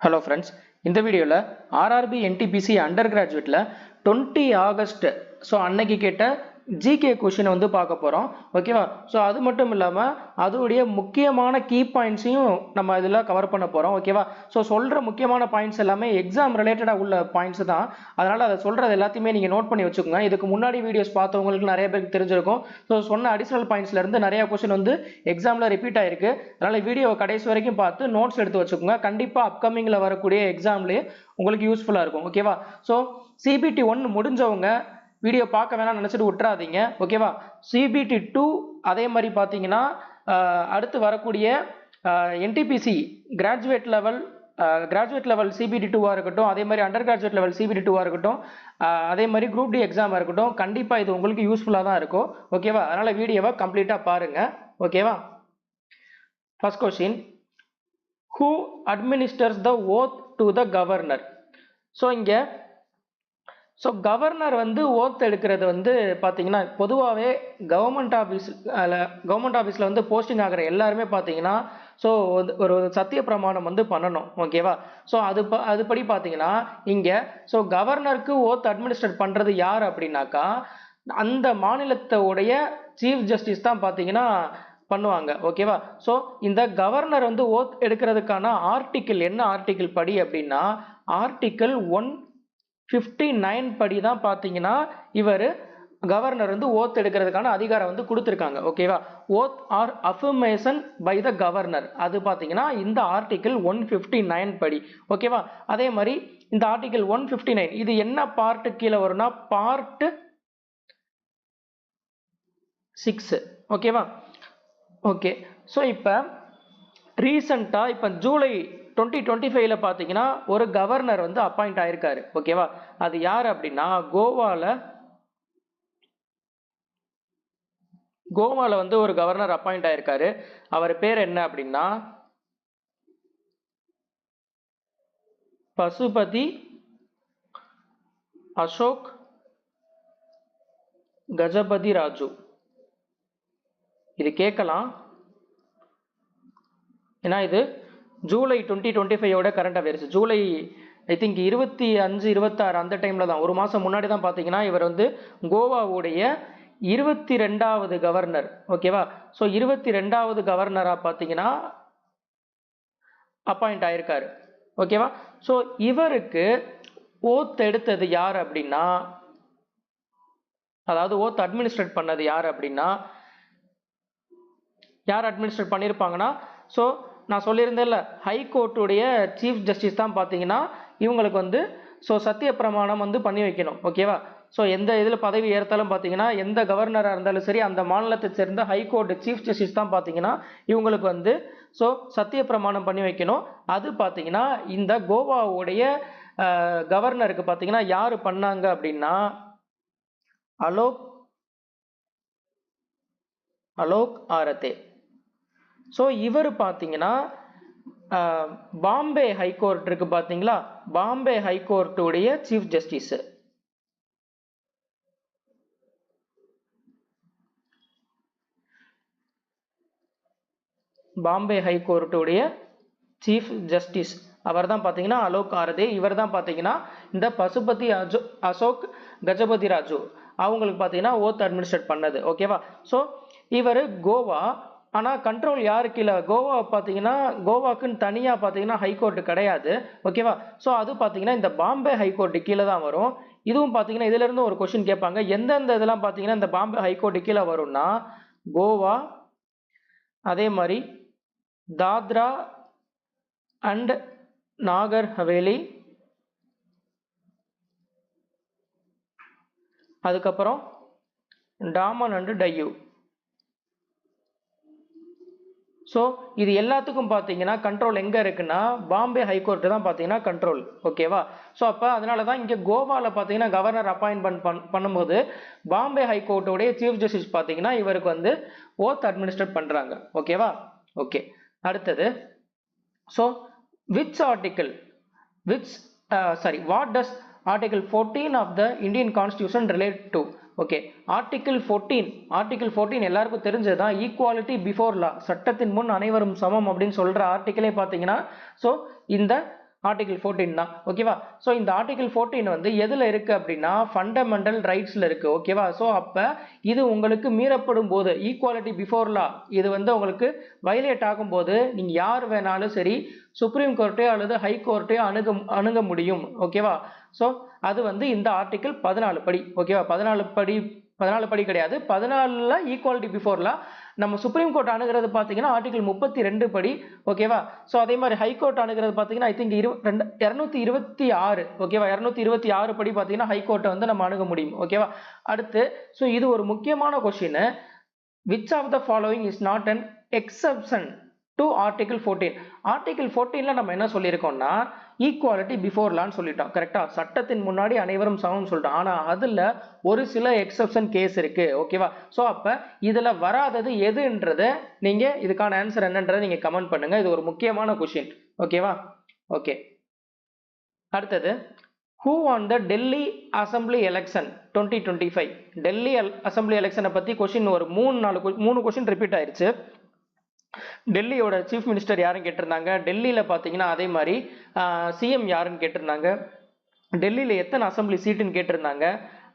Hello friends, in the video RRB NTPC undergraduate 20 August so அன்னைக்கு கேட்ட GK question வந்து பார்க்க போறோம் ஓகேவா சோ அது மட்டும் இல்லாம அதுடைய முக்கியமான கீ பாயிண்ட்ஸையும் நம்ம இதெல்லாம் கவர் பண்ண போறோம் ஓகேவா சோ சொல்ற முக்கியமான பாயிண்ட்ஸ் எல்லாமே எக்ஸாம் ரிலேட்டடா உள்ள பாயிண்ட்ஸ் தான் அதனால அத சொல்றது எல்லாத்தையுமே நீங்க நோட் பண்ணி வச்சுக்கோங்க இதுக்கு முன்னாடி வீடியோஸ் பார்த்தவங்களுக்கு நிறைய பேருக்கு தெரிஞ்சிருக்கும் சோ சொன்ன அடிஷனல் பாயிண்ட்ஸ்ல இருந்து நிறைய क्वेश्चन வந்து எக்ஸாம்ல ரிப்பீட் ஆயிருக்கு அதனால வீடியோவை கடைசி வரைக்கும் பார்த்து நோட்ஸ் எடுத்து வச்சுக்கோங்க கண்டிப்பா அப்கமிங்ல வரக்கூடிய எக்ஸாம்லயே உங்களுக்கு யூஸ்ஃபுல்லா இருக்கும் ஓகேவா சோ CBT 1 முடிஞ்சவங்க வீடியோ பார்க்க வேணாம் நினைச்சிட்டு விட்டுறாதீங்க ஓகேவா CBT 2 அதே மாதிரி பாத்தீங்கன்னா அடுத்து வரக்கூடிய NTPC கிராஜுவேட் லெவல் CBT 2 ஆ இருக்கட்டும் அதே மாதிரி அண்டர் கிராஜுவேட் லெவல் CBT 2 ஆ இருக்கட்டும் அதே மாதிரி குரூப் டி எக்ஸாம் இருக்கட்டும் கண்டிப்பா இது உங்களுக்கு யூஸ்ஃபுல்லா தான் இருக்கும் ஓகேவா அதனால வீடியோவை கம்ப்ளீட்டா பாருங்க ஓகேவா first question who administers the oath to the governor so இங்க சோ கவர்னர் வந்து ஓத் எடுக்கிறது வந்து பாத்தீங்கன்னா பொதுவாவே கவர்மெண்ட் ஆபீஸ்ல வந்து போஸ்டிங் ஆகுற எல்லாரும் பாத்தீங்கன்னா சோ ஒரு சத்திய பிரமாணம் வந்து பண்ணணும் ஓகேவா சோ அதுபடி பாத்தீங்கன்னா இங்க சோ கவர்னருக்கு ஓத் அட்மினிஸ்ட்ரேட் பண்றது யார் அப்படின்னாக்கா அந்த மாநிலத்தோடைய சீஃப் ஜஸ்டிஸ் தான் பாத்தீங்கன்னா பண்ணுவாங்க ஓகேவா சோ இந்த கவர்னர் வந்து ஓத் எடுக்கிறதுக்கான ஆர்டிகிள் என்ன ஆர்டிகிள் படி அப்படின்னா ஆர்டிகிள் 159 படி தான் பாத்தீங்கன்னா இவர் கவர்னர் வந்து ஓத் எடுக்கிறதுக்கான அதிகாரம் வந்து கொடுத்திருக்காங்க ஓகேவா oath or affirmation by the governor அது பாத்தீங்கன்னா இந்த ஆர்டிகிள் 159 படி ஓகேவா அதே மாதிரி இந்த ஆர்டிகிள் 159 இது என்ன பார்ட் கீழே வரும்னா பார்ட் 6 ஓகேவா ஓகே சோ இப்போ ரீசெண்டா இப்போ ஜூலை 2025 பாத்தீங்கன்னா ஒரு கவர்னர் வந்து அப்பாயிண்ட் ஆயிருக்காரு ஓகேவா அது யார் அப்படின்னா கோவால வந்து ஒரு கவர்னர் அப்பாயிண்ட் ஆயிருக்காரு அவர் பேர் என்ன அப்படின்னா பசுபதி அசோக் கஜபதி ராஜு இது கேட்கலாம் ஏன்னா இது ஜூலை 2025 ஓட current affairs July I think 25 26 அந்த டைம்ல தான் ஒரு மாசம் முன்னாடி தான் பாத்தீங்கன்னா இவர் வந்து கோவாவுடைய 22வது கவர்னர் ஓகேவா சோ 22வது கவர்னரா பாத்தீங்கன்னா அப்பாயிண்ட் ஆயிருக்காரு ஓகேவா சோ இவருக்கு ஓத் எடுத்தது யார் அப்படின்னா அதாவது ஓத் அட்மினிஸ்ட்ரேட் பண்ணது யார் அப்படின்னா யார் அட்மினிஸ்ட்ரேட் பண்ணிருப்பாங்கன்னா சோ நான் சொல்லியிருந்தேன்ல ஹைகோர்ட்டுடைய சீஃப் ஜஸ்டிஸ் தான் பாத்தீங்கன்னா இவங்களுக்கு வந்து சோ சத்திய பிரமாணம் வந்து பண்ணி வைக்கணும் ஓகேவா சோ எந்த இதுல பதவி ஏற்றாலும் பாத்தீங்கன்னா எந்த கவர்னரா இருந்தாலும் சரி அந்த மாநிலத்தை சேர்ந்த ஹைகோர்ட் சீஃப் ஜஸ்டிஸ் தான் பாத்தீங்கன்னா இவங்களுக்கு வந்து சோ சத்திய பிரமாணம் பண்ணி வைக்கணும் அது பாத்தீங்கன்னா இந்த கோவாவுடைய கவர்னருக்கு பாத்தீங்கன்னா யாரு பண்ணாங்க அப்படின்னா அலோக் ஆரத்தே சோ இவர் பாத்தீங்கன்னா பாம்பே ஹைகோர்ட் இருக்கு பாத்தீங்களா பாம்பே ஹைகோர்ட் உடைய சீஃப் ஜஸ்டிஸ் பாம்பே ஹைகோர்ட் உடைய சீஃப் ஜஸ்டிஸ் அவர் தான் பாத்தீங்கன்னா அலோக் ஆரதே இவர் தான் பாத்தீங்கன்னா இந்த பசுபதி அசோக் கஜபதி ராஜு அவங்களுக்கு பாத்தீங்கன்னா ஓத் அட்மினிஸ்ட்ரேட் பண்ணது ஓகேவா சோ இவர் கோவா ஆனா கண்ட்ரோல் யாருக்கு இல்ல கோவா பாத்தீங்கன்னா கோவாக்குன்னு தனியா பாத்தீங்கன்னா ஹைகோர்ட் கிடையாது ஓகேவா சோ அது பாத்தீங்கன்னா இந்த பாம்பே ஹைகோர்ட் கீழே தான் வரும் இதுவும் பாத்தீங்கன்னா இதுல இருந்து ஒரு क्वेश्चन கேட்பாங்க எந்தெந்த இதெல்லாம் பாத்தீங்கன்னா இந்த பாம்பே ஹைகோர்ட் கீழே வரும்னா கோவா அதே மாதிரி தாத்ரா அண்ட் நாகர் ஹவேலி அதுக்கப்புறம் டாமன் அண்ட் டையூ சோ இது எல்லாத்துக்கும் பாத்தீங்கன்னா கண்ட்ரோல் எங்க இருக்குன்னா பாம்பே ஹைகோர்ட் தான் பாத்தீங்கன்னா கண்ட்ரோல் ஓகேவா சோ அப்ப அதனால தான் இங்க கோவால பாத்தீங்கன்னா கவர்னர் அப்பாயின்ட்மென்ட் பண்ணும்போது பாம்பே ஹைகோர்ட்டோட சீஃப் ஜஸ்டிஸ் பாத்தீங்கன்னா இவருக்கு வந்து ஓத் அட்மினிஸ்ட்ரேட் பண்றாங்க ஓகேவா ஓகே அடுத்தது so what does article 14 of the Indian constitution relate to okay article 14 எல்லாருக்கும் தெரிஞ்சதுதான் ஈக்குவாலிட்டி பிஃபோர் லா சட்டத்தின் முன் அனைவரும் சமம் அப்படின்னு சொல்ற ஆர்டிகிளே பாத்தீங்கன்னா சோ இந்த ஆர்டிகல் 14 தான். ஓகேவா? ஸோ இந்த ஆர்டிகல் 14 வந்து எதுல இருக்கு அப்படின்னா ஃபண்டமெண்டல் ரைட்ஸ்ல இருக்கு. ஓகேவா? ஸோ அப்ப இது உங்களுக்கு மீறப்படும் போது ஈக்குவாலிட்டி பிஃபோர் லா இது வந்து உங்களுக்கு வயலேட் ஆகும்போது நீங்க யார் வேணாலும் சரி சுப்ரீம் கோர்ட்டையோ அல்லது ஹை கோர்ட்டையோ அணுக முடியும். ஓகேவா? ஸோ அது வந்து இந்த ஆர்டிகல் 14 படி. ஓகேவா? 14 படி கிடையாது, 14ல ஈக்குவாலிட்டி பிஃபோர்ல நம்ம சுப்ரீம் கோர்ட் அணுகிறது பார்த்தீங்கன்னா ஆர்டிகல் 32 படி. ஓகேவா? ஸோ அதே மாதிரி ஹை கோர்ட் அணுகிறது பார்த்தீங்கன்னா ஐ திங்க் 226. ஓகேவா? 226 படி பார்த்தீங்கன்னா ஹை கோர்ட்டை வந்து நம்ம அணுக முடியும். ஓகேவா? அடுத்து ஸோ இது ஒரு முக்கியமான question. which of the following is not an exception to article 14? Article 14ல நம்ம என்ன சொல்லியிருக்கோம்னா ஈக்குவாலிட்டி பிஃபோர் லான்னு சொல்லிட்டோம். கரெக்டா? சட்டத்தின் முன்னாடி அனைவரும் சமம் சொல்லிட்டோம். ஆனா அதுல ஒரு சில எக்ஸெப்ஷன் கேஸ் இருக்கு. ஓகேவா? சோ அப்ப இதுல வராதது எதுன்றத நீங்க இதுக்கான ஆன்சர் என்னன்றதை நீங்க கமெண்ட் பண்ணுங்க. இது ஒரு முக்கியமான கொஸ்டின். ஓகேவா? ஓகே. அடுத்தது who won the Delhi Assembly election 2025? Delhi assembly எலெக்ஷனை பத்தி கொஸ்டின் ஒரு 3 கொஸ்டின் ரிப்பீட் ஆயிருச்சு. டெல்லியோட சீஃப் மினிஸ்டர் யாருன்னு கேட்டிருந்தாங்க. டெல்லியில பாத்தீங்கன்னா அதே மாதிரி சிஎம் யாருன்னு கேட்டிருந்தாங்க. டெல்லியில எத்தனை அசம்பிளி சீட்டுன்னு கேட்டிருந்தாங்க.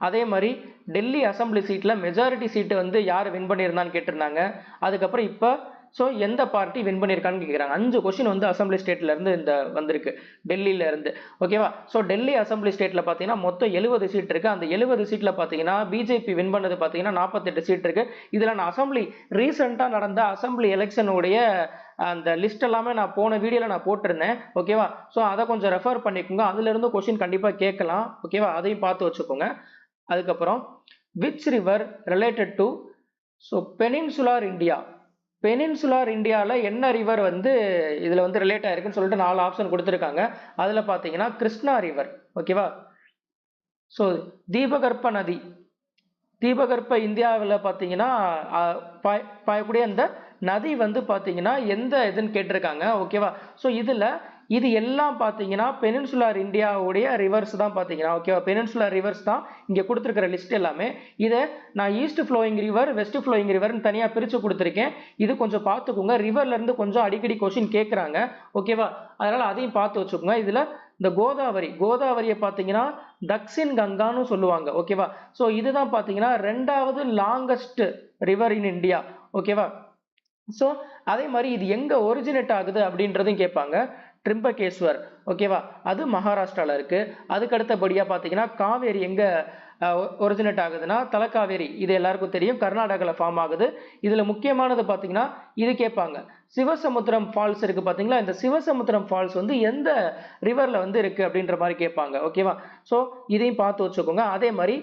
அதே மாதிரி டெல்லி அசம்பிளி சீட்ல மெஜாரிட்டி சீட்டு வந்து யார் வின் பண்ணியிருந்தான்னு கேட்டிருந்தாங்க. அதுக்கப்புறம் இப்போ ஸோ எந்த பார்ட்டி வின் பண்ணியிருக்கான்னு கேட்குறாங்க. 5 கொஸ்டின் வந்து அசம்பிளி ஸ்டேட்ல இருந்து இந்த வந்திருக்கு டெல்லியில இருந்து. ஓகேவா? ஸோ டெல்லி அசம்பிளி ஸ்டேட்ல பார்த்தீங்கன்னா மொத்தம் 70 சீட் இருக்கு. அந்த 70 சீட்ல பார்த்தீங்கன்னா பிஜேபி வின் பண்ணது பார்த்தீங்கன்னா 48 சீட் இருக்கு. இதுல நான் அசம்பிளி ரீசெண்டா நடந்த அசம்பிளி எலெக்ஷனுடைய அந்த லிஸ்ட் எல்லாமே நான் போன வீடியோல நான் போட்டிருந்தேன். ஓகேவா? ஸோ அதை கொஞ்சம் ரெஃபர் பண்ணிக்கோங்க. அதுல இருந்து கொஸ்டின் கண்டிப்பா கேட்கலாம். ஓகேவா? அதையும் பார்த்து வச்சுக்கோங்க. அதுக்கப்புறம் which river related to so peninsular India. Peninsular இந்தியாவில் என்ன ரிவர் வந்து இதில் வந்து ரிலேட் ஆயிருக்குன்னு சொல்லிட்டு 4 ஆப்ஷன் கொடுத்துருக்காங்க. அதில் பார்த்தீங்கன்னா கிருஷ்ணா ரிவர். ஓகேவா? ஸோ தீபகற்ப நதி, தீபகற்ப இந்தியாவில் பார்த்தீங்கன்னா பாயக்கூடிய அந்த நதி வந்து பார்த்தீங்கன்னா எந்த இதுன்னு கேட்டிருக்காங்க. ஓகேவா? ஸோ இதில் இது எல்லாம் பார்த்தீங்கன்னா பெனின்சுலார் இந்தியாவுடைய ரிவர்ஸ் தான் பார்த்தீங்கன்னா. ஓகேவா? பெனின்சுலார் ரிவர்ஸ் தான் இங்கே கொடுத்துருக்கிற லிஸ்ட் எல்லாமே. இதை நான் east flowing river west flowing ரிவர்னு தனியாக பிரித்து கொடுத்துருக்கேன். இது கொஞ்சம் பார்த்துக்கோங்க. ரிவர்ல இருந்து கொஞ்சம் அடிக்கடி கொஸ்டின் கேட்குறாங்க. ஓகேவா? அதனால அதையும் பார்த்து வச்சுக்கோங்க. இதில் இந்த கோதாவரியை பார்த்தீங்கன்னா தக்ஷின் கங்கான்னு சொல்லுவாங்க. ஓகேவா? ஸோ இதுதான் பார்த்தீங்கன்னா 2வது லாங்கஸ்ட் ரிவர் இன் இந்தியா. ஓகேவா? ஸோ அதே மாதிரி இது எங்க ஒரிஜினேட் ஆகுது அப்படின்றதும் கேட்பாங்க. ட்ரிம்பகேஸ்வர். ஓகேவா? அது மகாராஷ்டிரால இருக்கு. அதுக்கு அடுத்தபடியா பாத்தீங்கன்னா காவேரி எங்க ஒரிஜினேட் ஆகுதுன்னா தலக்காவேரி, இது எல்லாருக்கும் தெரியும், கர்நாடகாவில் ஃபார்ம் ஆகுது. இதுல முக்கியமானது பாத்தீங்கன்னா இது கேட்பாங்க. சிவசமுத்திரம் ஃபால்ஸ் இருக்கு பாத்தீங்களா, இந்த சிவசமுத்திரம் ஃபால்ஸ் வந்து எந்த ரிவர்ல வந்து இருக்கு அப்படின்ற மாதிரி கேட்பாங்க. ஓகேவா? ஸோ இதையும் பார்த்து வச்சுக்கோங்க. அதே மாதிரி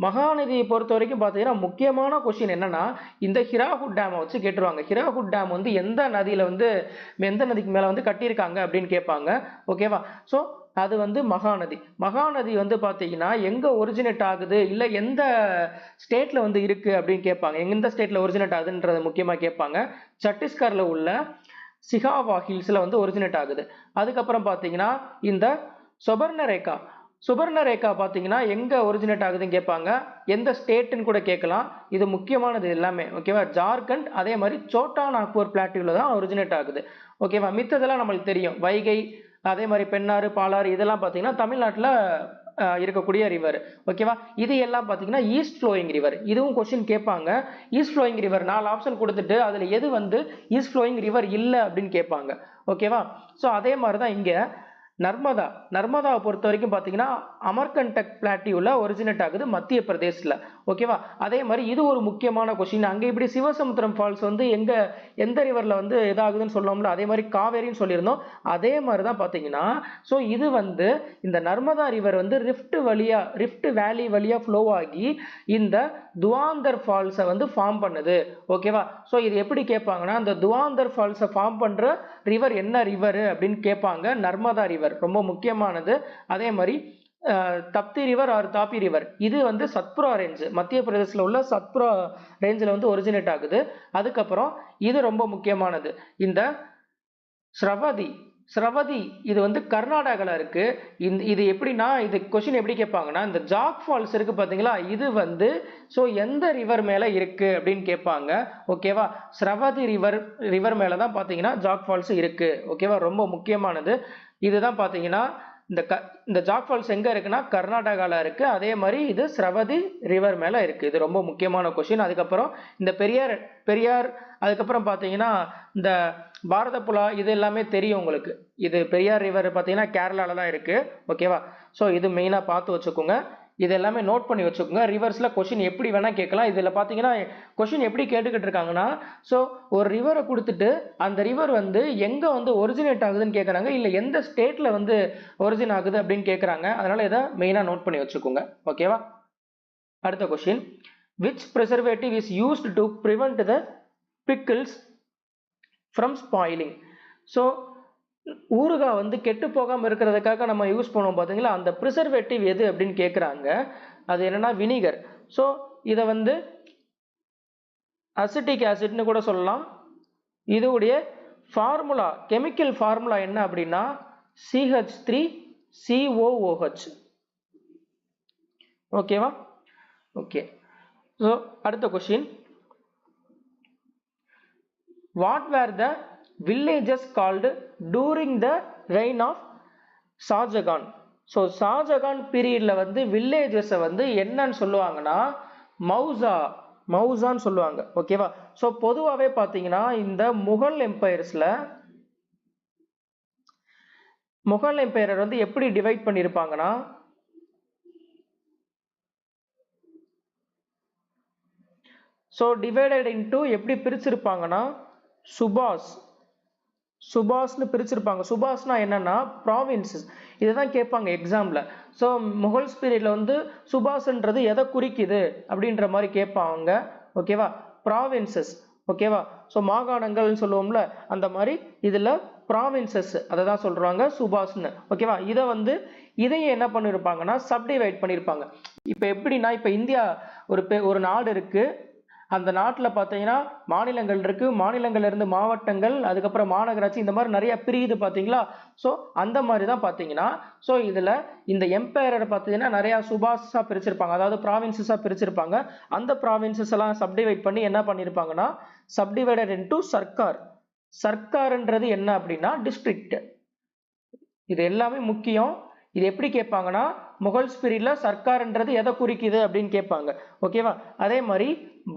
மகாநதியை பொறுத்த வரைக்கும் பாத்தீங்கன்னா முக்கியமான கொஸ்டின் என்னன்னா இந்த ஹிராகுட் டேமை வச்சு கேட்டுருவாங்க. ஹிராகுட் டேம் வந்து எந்த நதிக்கு மேல வந்து கட்டியிருக்காங்க அப்படின்னு கேட்பாங்க. ஓகேவா? ஸோ அது வந்து மகாநதி வந்து பாத்தீங்கன்னா எங்க ஒரிஜினேட் ஆகுது இல்ல எந்த ஸ்டேட்ல வந்து இருக்கு அப்படின்னு கேட்பாங்க. எந்த ஸ்டேட்ல ஒரிஜினேட் ஆகுதுன்றது முக்கியமா கேட்பாங்க. சத்தீஸ்கர்ல உள்ள சிகாவா ஹில்ஸ்ல வந்து ஒரிஜினேட் ஆகுது. அதுக்கப்புறம் பாத்தீங்கன்னா இந்த சுபர்ணரேகா பாத்தீங்கன்னா எங்க ஒரிஜினேட் ஆகுதுன்னு கேட்பாங்க. எந்த ஸ்டேட்னு கூட கேட்கலாம். இது முக்கியமானது எல்லாமே. ஓகேவா? ஜார்க்கண்ட் அதே மாதிரி சோட்டா நாக்பூர் பிளாட்டியூல தான் ஒரிஜினேட் ஆகுது. ஓகேவா? மித்ததெல்லாம் நம்மளுக்கு தெரியும். வைகை அதே மாதிரி பெண்ணாறு பாலாறு இதெல்லாம் பாத்தீங்கன்னா தமிழ்நாட்டுல இருக்கக்கூடிய ரிவர். ஓகேவா? இது எல்லாம் பாத்தீங்கன்னா ஈஸ்ட் ஃப்ளோயிங் ரிவர். இதுவும் கொஸ்டின் கேட்பாங்க. ஈஸ்ட் ஃப்ளோயிங் ரிவர் 4 ஆப்ஷன் கொடுத்துட்டு அதுல எது வந்து ஈஸ்ட் ஃப்ளோயிங் ரிவர் இல்ல அப்படின்னு கேட்பாங்க. ஓகேவா? ஸோ அதே மாதிரிதான் இங்க நர்மதாவை பொறுத்த வரைக்கும் பாத்தீங்கன்னா அமர்கண்டக் பிளாட்டியூல ஒரிஜினேட் ஆகுது மத்திய பிரதேஷ்ல. ஓகேவா? அதே மாதிரி இது ஒரு முக்கியமான கொஸ்டின். அங்க இப்படி சிவசமுத்திரம் ஃபால்ஸ் வந்து எந்த ரிவர்ல வந்து எதாகுதுன்னு சொல்லணும்ல, அதே மாதிரி காவேரின்னு சொல்லியிருந்தோம். அதே மாதிரிதான் பாத்தீங்கன்னா ஸோ இது வந்து இந்த நர்மதா ரிவர் வந்து ரிஃப்ட் வேலி வழியா ஃப்ளோ ஆகி இந்த துவாந்தர் ஃபால்ஸை வந்து ஃபார்ம் பண்ணுது. ஓகேவா? ஸோ இது எப்படி கேட்பாங்கன்னா இந்த துவாந்தர் ஃபால்ஸை ஃபார்ம் பண்ற ரிவர் என்ன ரிவர் அப்படின்னு கேட்பாங்க. நர்மதா ரிவர் ரொம்ப முக்கியமானது. அதே மாதிரி தப்தி ரிவர் ஆர் தாப்பி ரிவர் இது வந்து சத்புரா ரேஞ்ச், மத்திய பிரதேசல உள்ள சத்புரா ரேஞ்சில் வந்து ஒரிஜினேட் ஆகுது. அதுக்கப்புறம் இது ரொம்ப முக்கியமானது. இந்த ஸ்ரவதி ஸ்ரவதி இது வந்து கர்நாடகாவில் இருக்கு. இது எப்படின்னா இது கொஸ்டின் எப்படி கேட்பாங்கன்னா இந்த ஜாக் ஃபால்ஸ் இருக்கு பார்த்தீங்களா, இது வந்து ஸோ எந்த ரிவர் மேலே இருக்கு அப்படின்னு கேட்பாங்க. ஓகேவா, ஸ்ரவதி ரிவர் மேலே தான் பார்த்தீங்கன்னா ஜாக் ஃபால்ஸ் இருக்கு. ஓகேவா, ரொம்ப முக்கியமானது இதுதான். பார்த்தீங்கன்னா இந்த ஜாக் ஃபால்ஸ் எங்க இருக்குன்னா கர்நாடகாவில் இருக்கு. அதே மாதிரி இது ஸ்ரவதி ரிவர் மேலே இருக்கு. இது ரொம்ப முக்கியமான கொஸ்டின். அதுக்கப்புறம் இந்த பெரியார் அதுக்கப்புறம் பார்த்தீங்கன்னா இந்த பாரதப்புழா இது எல்லாமே தெரியும் உங்களுக்கு. இது பெரியார் ரிவர் பார்த்தீங்கன்னா கேரளால தான் இருக்கு. ஓகேவா, ஸோ இது மெயினாக பார்த்து வச்சுக்கோங்க. இது எல்லாமே நோட் பண்ணி வச்சுக்கோங்க. ரிவர்ஸில் கொஸ்டின் எப்படி வேணால் கேட்கலாம். இதில் பார்த்தீங்கன்னா கொஸ்டின் எப்படி கேட்டுக்கிட்டு இருக்காங்கன்னா, ஸோ ஒரு ரிவரை கொடுத்துட்டு அந்த ரிவர் வந்து எங்கே வந்து ஒரிஜினேட் ஆகுதுன்னு கேட்குறாங்க, இல்லை எந்த ஸ்டேட்டில் வந்து ஒரிஜின் ஆகுது அப்படின்னு கேட்குறாங்க. அதனால் இதை மெயினாக நோட் பண்ணி வச்சுக்கோங்க. ஓகேவா, அடுத்த question, which preservative is used to prevent the pickles from spoiling. So ஊறுகாய் வந்து கெட்டு போகாமல் இருக்கிறதுக்காக நம்ம யூஸ் பண்ணுவோம் பார்த்தீங்களா, அந்த ப்ரிசர்வேட்டிவ் எது அப்படின்னு கேட்குறாங்க. அது என்னன்னா வினிகர். ஸோ இதை வந்து அசிட்டிக் ஆசிட்னு கூட சொல்லலாம். இதோடைய ஃபார்முலா, கெமிக்கல் ஃபார்முலா என்ன அப்படின்னா CH3COOH. ஓகேவா, ஓகே. ஸோ அடுத்த question, what were the villages called during the reign of Shah Jahan? So Shah Jahan பீரியட்ல வந்து வில்லேஜஸை வந்து என்னன்னு சொல்லுவாங்கன்னா மௌசான்னு சொல்லுவாங்க. ஓகேவா, ஸோ பொதுவாகவே பார்த்தீங்கன்னா இந்த முகல் எம்பையர் வந்து எப்படி டிவைட் பண்ணியிருப்பாங்கன்னா, ஸோ டிவைடட் இன்டு எப்படி பிரிச்சிருப்பாங்கன்னா சுபாஸ்னு பிரிச்சிருப்பாங்க. சுபாஸ்னா என்னன்னா ப்ராவின்சஸ். இதுதான் கேட்பாங்க எக்ஸாம்ல. ஸோ முகல்ஸ் பீரியட்ல வந்து சுபாஸ்ன்றது எதை குறிக்குது அப்படின்ற மாதிரி கேட்பாங்க. ஓகேவா, ப்ராவின்சஸ். ஓகேவா, ஸோ மாகாணங்கள்னு சொல்லுவோம்ல அந்த மாதிரி இதில் ப்ராவின்சஸ் அதை தான் சொல்றாங்க சுபாஸ்னு. ஓகேவா, இதையே என்ன பண்ணியிருப்பாங்கன்னா சப்டிவைட் பண்ணியிருப்பாங்க. இப்போ எப்படின்னா, இப்போ இந்தியா ஒரு நாடு இருக்கு. அந்த நாட்டில் பார்த்தீங்கன்னா மாநிலங்கள் இருக்கு. மாநிலங்கள்ல இருந்து மாவட்டங்கள், அதுக்கப்புறம் மாநகராட்சி, இந்த மாதிரி நிறைய பிரியுது பார்த்தீங்களா. ஸோ அந்த மாதிரி தான் பார்த்தீங்கன்னா, ஸோ இதில் இந்த எம்பையரை பார்த்தீங்கன்னா நிறைய சுபாஸாக பிரிச்சிருப்பாங்க, அதாவது ப்ராவின்சஸாக பிரிச்சிருப்பாங்க. அந்த ப்ராவின்சஸ் எல்லாம் சப்டிவைட் பண்ணி என்ன பண்ணியிருப்பாங்கன்னா சப்டிவைடட் இன்டு சர்க்கார். சர்க்கார்ன்றது என்ன அப்படின்னா டிஸ்ட்ரிக்ட். இது எல்லாமே முக்கியம். இது எப்படி கேட்பாங்கன்னா முகல்ஸ் பீரியட்ல சர்க்கார்ன்றது எதை குறிக்குது அப்படின்னு கேட்பாங்க. ஓகேவா, அதே மாதிரி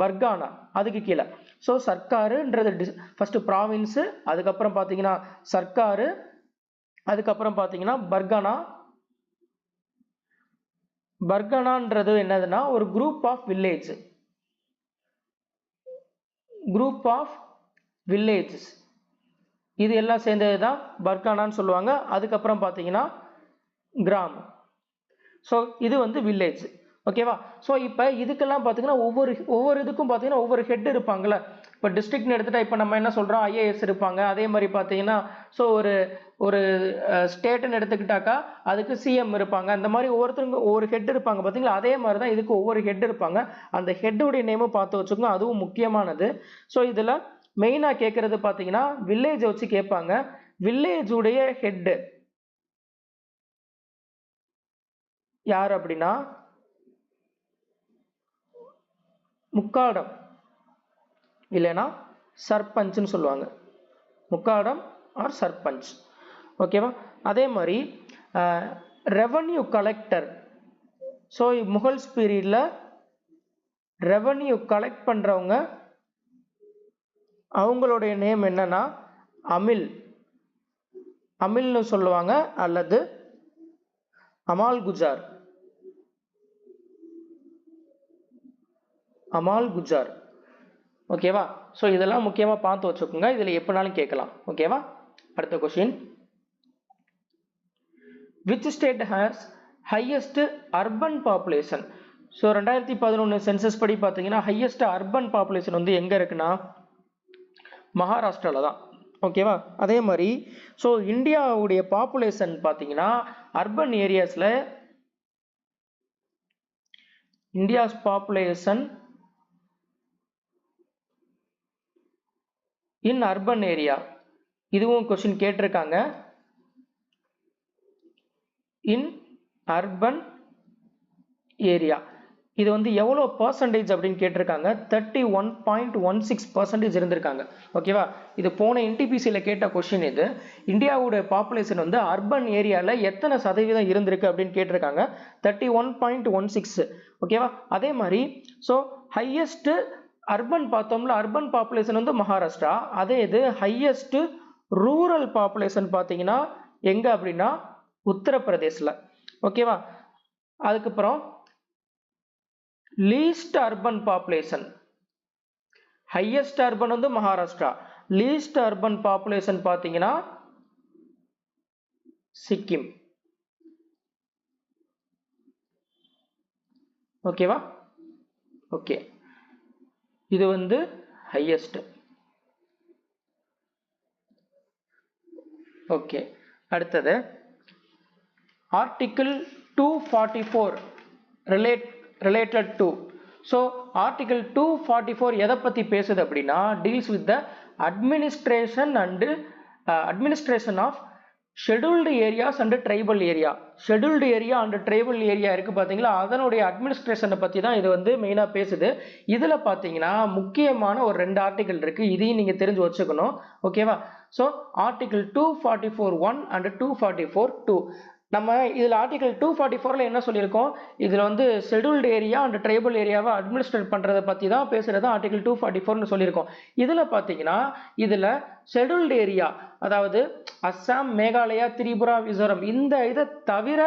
பர்கானா அதுக்கு கீழே. ஸோ சர்க்காருன்றது ஃபர்ஸ்ட் ப்ராவின்ஸ், அதுக்கப்புறம் பார்த்தீங்கன்னா சர்க்காரு, அதுக்கப்புறம் பார்த்தீங்கன்னா பர்கானான்றது என்னதுன்னா ஒரு குரூப் ஆஃப் வில்லேஜஸ். இது எல்லாம் சேர்ந்தது தான் பர்கானான்னு சொல்லுவாங்க. அதுக்கப்புறம் பார்த்தீங்கன்னா கிராமம். ஸோ இது வந்து வில்லேஜ். ஓகேவா, ஸோ இப்போ இதுக்கெல்லாம் பார்த்தீங்கன்னா ஒவ்வொரு இதுக்கும் பார்த்தீங்கன்னா ஒவ்வொரு ஹெட் இருப்பாங்கல்ல. இப்போ டிஸ்ட்ரிக்ட்னு எடுத்துட்டா இப்போ நம்ம என்ன சொல்கிறோம், IAS இருப்பாங்க. அதே மாதிரி பார்த்தீங்கன்னா ஸோ ஒரு ஸ்டேட்டுன்னு எடுத்துக்கிட்டாக்கா அதுக்கு CM இருப்பாங்க. அந்த மாதிரி ஒவ்வொருத்தருக்கும் ஒவ்வொரு ஹெட் இருப்பாங்க பார்த்தீங்களா. அதே மாதிரி தான் இதுக்கு ஒவ்வொரு ஹெட் இருப்பாங்க. அந்த ஹெட்டுடைய நேமும் பார்த்து வச்சுக்கோங்க, அதுவும் முக்கியமானது. ஸோ இதில் மெயினாக கேட்குறது பார்த்தீங்கன்னா வில்லேஜை வச்சு கேட்பாங்க. வில்லேஜுடைய ஹெட்டு யார் அப்படின்னா முக்காடம் இல்லைன்னா சர்பஞ்ச்னு சொல்லுவாங்க. முக்காடம் ஆர் சர்பஞ்ச். ஓகேவா, அதே மாதிரி ரெவன்யூ கலெக்டர். ஸோ முகல்ஸ் பீரியட்ல ரெவன்யூ கலெக்ட் பண்றவங்க அவங்களுடைய நேம் என்னன்னா அமில்னு சொல்லுவாங்க அல்லது அமால் குஜார். ஓகேவா, ஸோ இதெல்லாம் முக்கியமாக பார்த்து வச்சுக்கோங்க. இதில் எப்படினாலும் கேட்கலாம். ஓகேவா, அடுத்த question, which state has highest urban population? So 2011 census படி பார்த்தீங்கன்னா ஹையஸ்ட் அர்பன் பாப்புலேஷன் வந்து எங்கே இருக்குன்னா மகாராஷ்டிரால தான். ஓகேவா, அதே மாதிரி ஸோ இந்தியாவுடைய பாப்புலேஷன் பார்த்தீங்கன்னா அர்பன் ஏரியாஸில் India's population in urban area, இதுவும் கொஸ்டின் கேட்டிருக்காங்க. In urban area. இது வந்து எவ்வளோ பர்சன்டேஜ் அப்படின்னு கேட்டிருக்காங்க. 31.16% இருந்திருக்காங்க. ஓகேவா, இது போன என்டிபிசியில் கேட்ட கொஸ்டின். இது இந்தியாவோட பாப்புலேஷன் வந்து அர்பன் ஏரியாவில் எத்தனை சதவீதம் இருந்திருக்கு அப்படின்னு கேட்டிருக்காங்க. 31.16. ஓகேவா, அதே மாதிரி ஸோ ஹையஸ்ட் அர்பன் பார்த்தோம்ல, அர்பன் பாப்புலேஷன் வந்து மகாராஷ்டிரா. அதே இது ஹையஸ்ட் ரூரல் பாப்புலேஷன் பார்த்தீங்கன்னா எங்க அப்படின்னா உத்தரப்பிரதேசில். ஓகேவா, அதுக்கப்புறம் least urban population, highest urban வந்து மகாராஷ்டிரா, லீஸ்ட் அர்பன் பாப்புலேஷன் பார்த்தீங்கன்னா சிக்கிம். ஓகேவா, ஓகே, இது வந்து ஹையஸ்ட். ஓகே, அடுத்தது article 244 related to. so article 244 எதை பத்தி பேசுது அப்படின்னா deals with the administration and administration of scheduled areas and tribal area. scheduled area and tribal area இருக்கு பாத்தீங்களா, அதனுடைய அட்மினிஸ்ட்ரேஷனை பத்தி தான் இது வந்து மெயினா பேசுது. இதுல பாத்தீங்கன்னா முக்கியமான ஒரு 2 ஆர்டிகல் இருக்கு, இதையும் நீங்க தெரிஞ்சு வச்சுக்கணும். ஓகேவா, ஸோ ஆர்டிகிள் 244(1) and 244(2). நம்ம இதில் ஆர்டிகல் 244ல் என்ன சொல்லியிருக்கோம், இதில் வந்து ஷெட்யூல்டு ஏரியா அண்ட் ட்ரைபல் ஏரியாவை அட்மினிஸ்ட்ரேட் பண்ணுறதை பற்றி தான் பேசுகிறது ஆர்டிகல் 244ன்னு சொல்லியிருக்கோம். இதில் பார்த்தீங்கன்னா இதில் ஷெட்யூல்டு ஏரியா, அதாவது அஸ்ஸாம், மேகாலயா, திரிபுரா, மிசோரம், இந்த இதை தவிர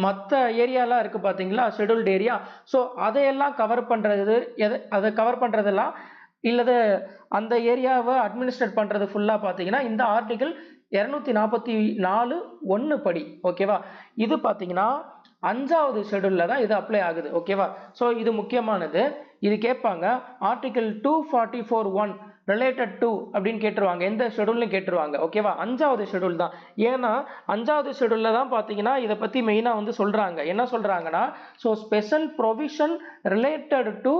மற்ற ஏரியாலாம் இருக்குது பார்த்தீங்களா ஷெட்யூல்டு ஏரியா. ஸோ அதையெல்லாம் கவர் பண்ணுறது, அதை கவர் பண்ணுறதெல்லாம் இல்லது அந்த ஏரியாவை அட்மினிஸ்ட்ரேட் பண்ணுறது ஃபுல்லாக பார்த்தீங்கன்னா இந்த ஆர்டிகல் 244(1) படி. ஓகேவா, இது பார்த்தீங்கன்னா 5வது ஷெட்யூலில் தான் இது அப்ளை ஆகுது. ஓகேவா, ஸோ இது முக்கியமானது. இது கேட்பாங்க ஆர்டிகல் 244(1) related to அப்படின்னு கேட்டுருவாங்க, எந்த ஷெட்யூல்னு கேட்டுருவாங்க. ஓகேவா, 5வது ஷெட்யூல் தான். ஏன்னா 5வது ஷெட்யூலில் தான் பார்த்தீங்கன்னா இதை பற்றி மெயினாக வந்து சொல்கிறாங்க. என்ன சொல்கிறாங்கன்னா, so special provision related to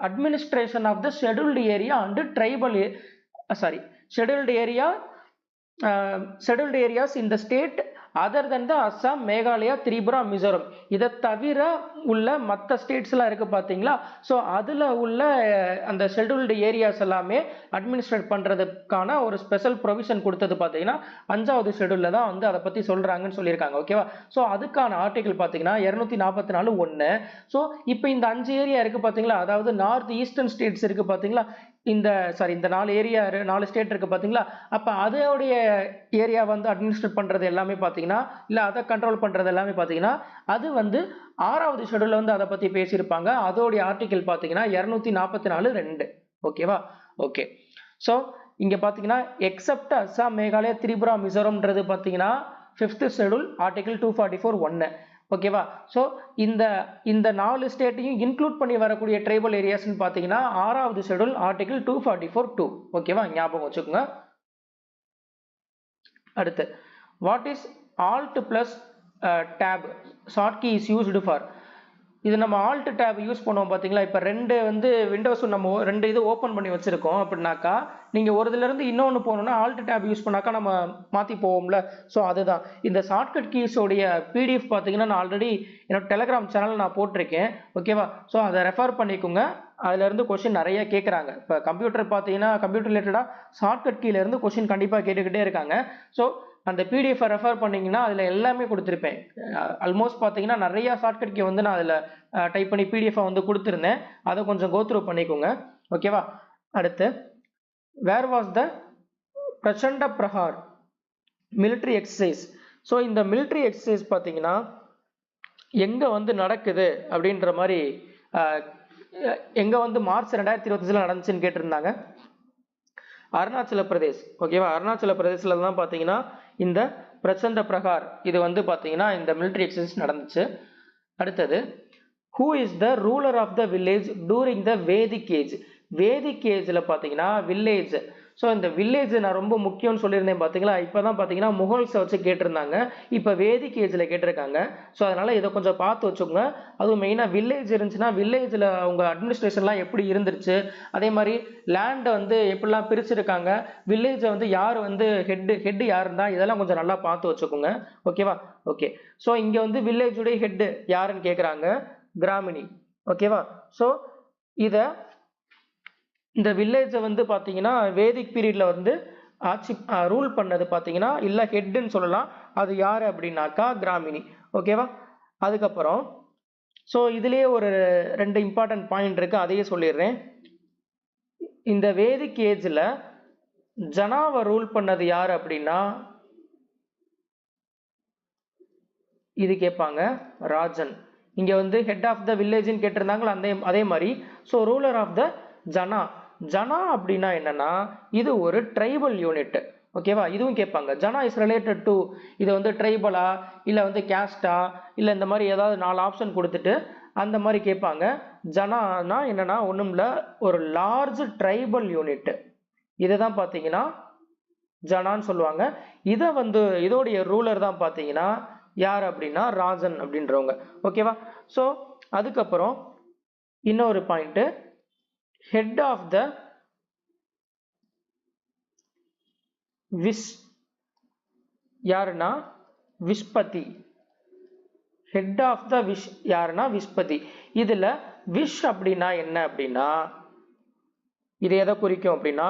administration of the scheduled area and tribal scheduled areas in the state other than the Assam, Meghalaya, Tripura, Mizoram. இதை தவிர உள்ள மற்ற ஸ்டேட்ஸ்லாம் இருக்கு பார்த்தீங்களா, ஸோ அதில் உள்ள அந்த ஷெட்யூல்டு ஏரியாஸ் எல்லாமே அட்மினிஸ்ட்ரேட் பண்ணுறதுக்கான ஒரு ஸ்பெஷல் ப்ரொவிஷன் கொடுத்தது பார்த்தீங்கன்னா 5வது ஷெட்யூலில் தான் வந்து அதை பற்றி சொல்கிறாங்கன்னு சொல்லியிருக்காங்க. ஓகேவா, ஸோ அதுக்கான ஆர்டிகல் பார்த்தீங்கன்னா 244(1). ஸோ இப்போ இந்த 5 ஏரியா இருக்குது பார்த்தீங்களா, அதாவது நார்த் ஈஸ்டர்ன் ஸ்டேட்ஸ் இருக்குது பார்த்தீங்களா, இந்த 4 ஏரியா 4 ஸ்டேட் இருக்கு பார்த்தீங்களா, அப்போ அதோடைய ஏரியா வந்து அட்மினிஸ்ட்ரேட் பண்ணுறது எல்லாமே பார்த்தீங்கன்னா, இல்லை அதை கண்ட்ரோல் பண்ணுறது எல்லாமே பார்த்தீங்கன்னா அது வந்து 6வது ஷெட்யூலில் வந்து அதை பற்றி பேசியிருப்பாங்க. அதோடைய ஆர்டிகல் பார்த்தீங்கன்னா 244(2). ஓகேவா, ஓகே, ஸோ இங்கே பார்த்தீங்கன்னா எக்ஸப்ட் அஸ்ஸாம், மேகாலயா, திரிபுரா, மிசோரம்ன்றது பார்த்தீங்கன்னா 5th ஷெட்யூல் ஆர்டிகல் 244(1). ஓகேவா, ஸோ இந்த 4 ஸ்டேட்டையும் இன்க்ளூட் பண்ணி வரக்கூடிய ட்ரைபல் ஏரியாஸ்ன்னு பார்த்தீங்கன்னா 6வது ஷெட்யூல் ஆர்டிகல் 244(2). ஓகேவா, ஞாபகம் வச்சுக்கோங்க. அடுத்து what is alt plus tab short key is used for. இது நம்ம ஆல்ட் டேப் யூஸ் பண்ணுவோம் பார்த்தீங்களா, இப்போ 2 வந்து விண்டோஸும் நம்ம 2 இது ஓப்பன் பண்ணி வச்சுருக்கோம் அப்படின்னாக்கா, நீங்கள் ஒரு இதுலேருந்து இன்னொன்று போகணுன்னா ஆல்ட் டேப் யூஸ் பண்ணாக்கா நம்ம மாற்றி போவோம்ல, ஸோ அதுதான். இந்த ஷார்ட்கட் கீஸோடைய பிடிஎஃப் பார்த்தீங்கன்னா நான் ஆல்ரெடி என்னோட டெலகிராம் சேனல் நான் போட்டிருக்கேன். ஓகேவா, ஸோ அதை ரெஃபர் பண்ணிக்கோங்க. அதுலேருந்து கொஸ்டின் நிறைய கேட்குறாங்க. இப்போ கம்ப்யூட்டர் பார்த்தீங்கன்னா கம்ப்யூட்டர் ரிலேட்டடாக ஷார்ட்கட் கீலேருந்து கொஸ்டின் கண்டிப்பாக கேட்டுக்கிட்டே இருக்காங்க. ஸோ அந்த பிடிஎஃபை ரெஃபர் பண்ணிங்கன்னா அதில் எல்லாமே கொடுத்துருப்பேன். ஆல்மோஸ்ட் பார்த்தீங்கன்னா நிறையா ஷார்ட்கட் கீ வந்து நான் அதில் டைப் பண்ணி பிடிஎஃபை வந்து கொடுத்துருந்தேன். அதை கொஞ்சம் கோத்ரூ பண்ணிக்கோங்க. ஓகேவா, அடுத்து where was the Prachand Prahar military exercise. So இந்த மிலிட்ரி எக்ஸசைஸ் பார்த்தீங்கன்னா எங்கே வந்து நடக்குது அப்படின்ற மாதிரி, எங்கே வந்து மார்ச் 2025 நடந்துச்சுன்னு கேட்டிருந்தாங்க. அருணாச்சல பிரதேஷ். ஓகேவா, அருணாச்சல பிரதேசில் தான் பார்த்தீங்கன்னா இந்த பிரச்சண்ட பிரகார் இது வந்து பார்த்தீங்கன்னா இந்த மிலிட்ரி எக்ஸசைஸ் நடந்துச்சு. அடுத்தது who is the ruler of the village during the Vedic age. Vedic ஏஜில் பார்த்தீங்கன்னா வில்லேஜ், ஸோ இந்த வில்லேஜ் நான் ரொம்ப முக்கியம்னு சொல்லியிருந்தேன் பார்த்தீங்களா, இப்போ தான் பார்த்தீங்கன்னா முகல்ஸை வச்சு கேட்டிருந்தாங்க, இப்போ வேதிக் ஏஜில் கேட்டிருக்காங்க. ஸோ அதனால் இதை கொஞ்சம் பார்த்து வச்சுக்கோங்க. அதுவும் மெயினாக வில்லேஜ் இருந்துச்சுன்னா வில்லேஜில் அவங்க அட்மினிஸ்ட்ரேஷன்லாம் எப்படி இருந்துருச்சு, அதே மாதிரி லேண்டை வந்து எப்படிலாம் பிரிச்சிருக்காங்க, வில்லேஜை வந்து யார் வந்து ஹெட்டு யார் இருந்தால், இதெல்லாம் கொஞ்சம் நல்லா பார்த்து வச்சுக்கோங்க. ஓகேவா? ஓகே. ஸோ இங்கே வந்து வில்லேஜுடைய ஹெட்டு யாருன்னு கேட்குறாங்க, கிராமினி. ஓகேவா? ஸோ இதை இந்த வில்லேஜை வந்து பார்த்தீங்கன்னா வேதிக் பீரியட்ல வந்து ஆட்சி ரூல் பண்ணது பார்த்தீங்கன்னா இல்லை ஹெட்டுன்னு சொல்லலாம், அது யார் அப்படின்னாக்கா கிராமினி. ஓகேவா? அதுக்கப்புறம் ஸோ இதுலேயே ஒரு 2 இம்பார்ட்டன்ட் பாயிண்ட் இருக்கு, அதையே சொல்லிடுறேன். இந்த வேதிக் ஏஜில் ஜனாவை ரூல் பண்ணது யார் அப்படின்னா இது கேட்பாங்க, ராஜன். இங்கே வந்து ஹெட் ஆஃப் த வில்லேஜ்னு கேட்டிருந்தாங்களா, அதே மாதிரி ஸோ ரூலர் ஆஃப் த ஜனா. ஜனா அப்படின்னா என்னன்னா இது ஒரு ட்ரைபல் யூனிட். ஓகேவா? இதுவும் கேட்பாங்க. ஜனா இஸ் ரிலேட்டட் டு இது வந்து ட்ரைபலா இல்லை வந்து கேஸ்டா இல்லை இந்த மாதிரி ஏதாவது 4 ஆப்ஷன் கொடுத்துட்டு அந்த மாதிரி கேட்பாங்க. ஜனானா என்னன்னா ஒன்றும் இல்லை, ஒரு லார்ஜ் ட்ரைபல் யூனிட். இதை தான் பார்த்தீங்கன்னா ஜனான்னு சொல்லுவாங்க. இதை வந்து இதோடைய ரூலர் தான் பார்த்தீங்கன்னா யார் அப்படின்னா ராஜன் அப்படின்றவங்க. ஓகேவா? ஸோ அதுக்கப்புறம் இன்னொரு point, head of the vish யாருன்னா vishpati. Head of the vish யாருன்னா விஷ்பதி. இதுல விஷ் அப்படின்னா என்ன அப்படின்னா இது எதை குறிக்கும் அப்படின்னா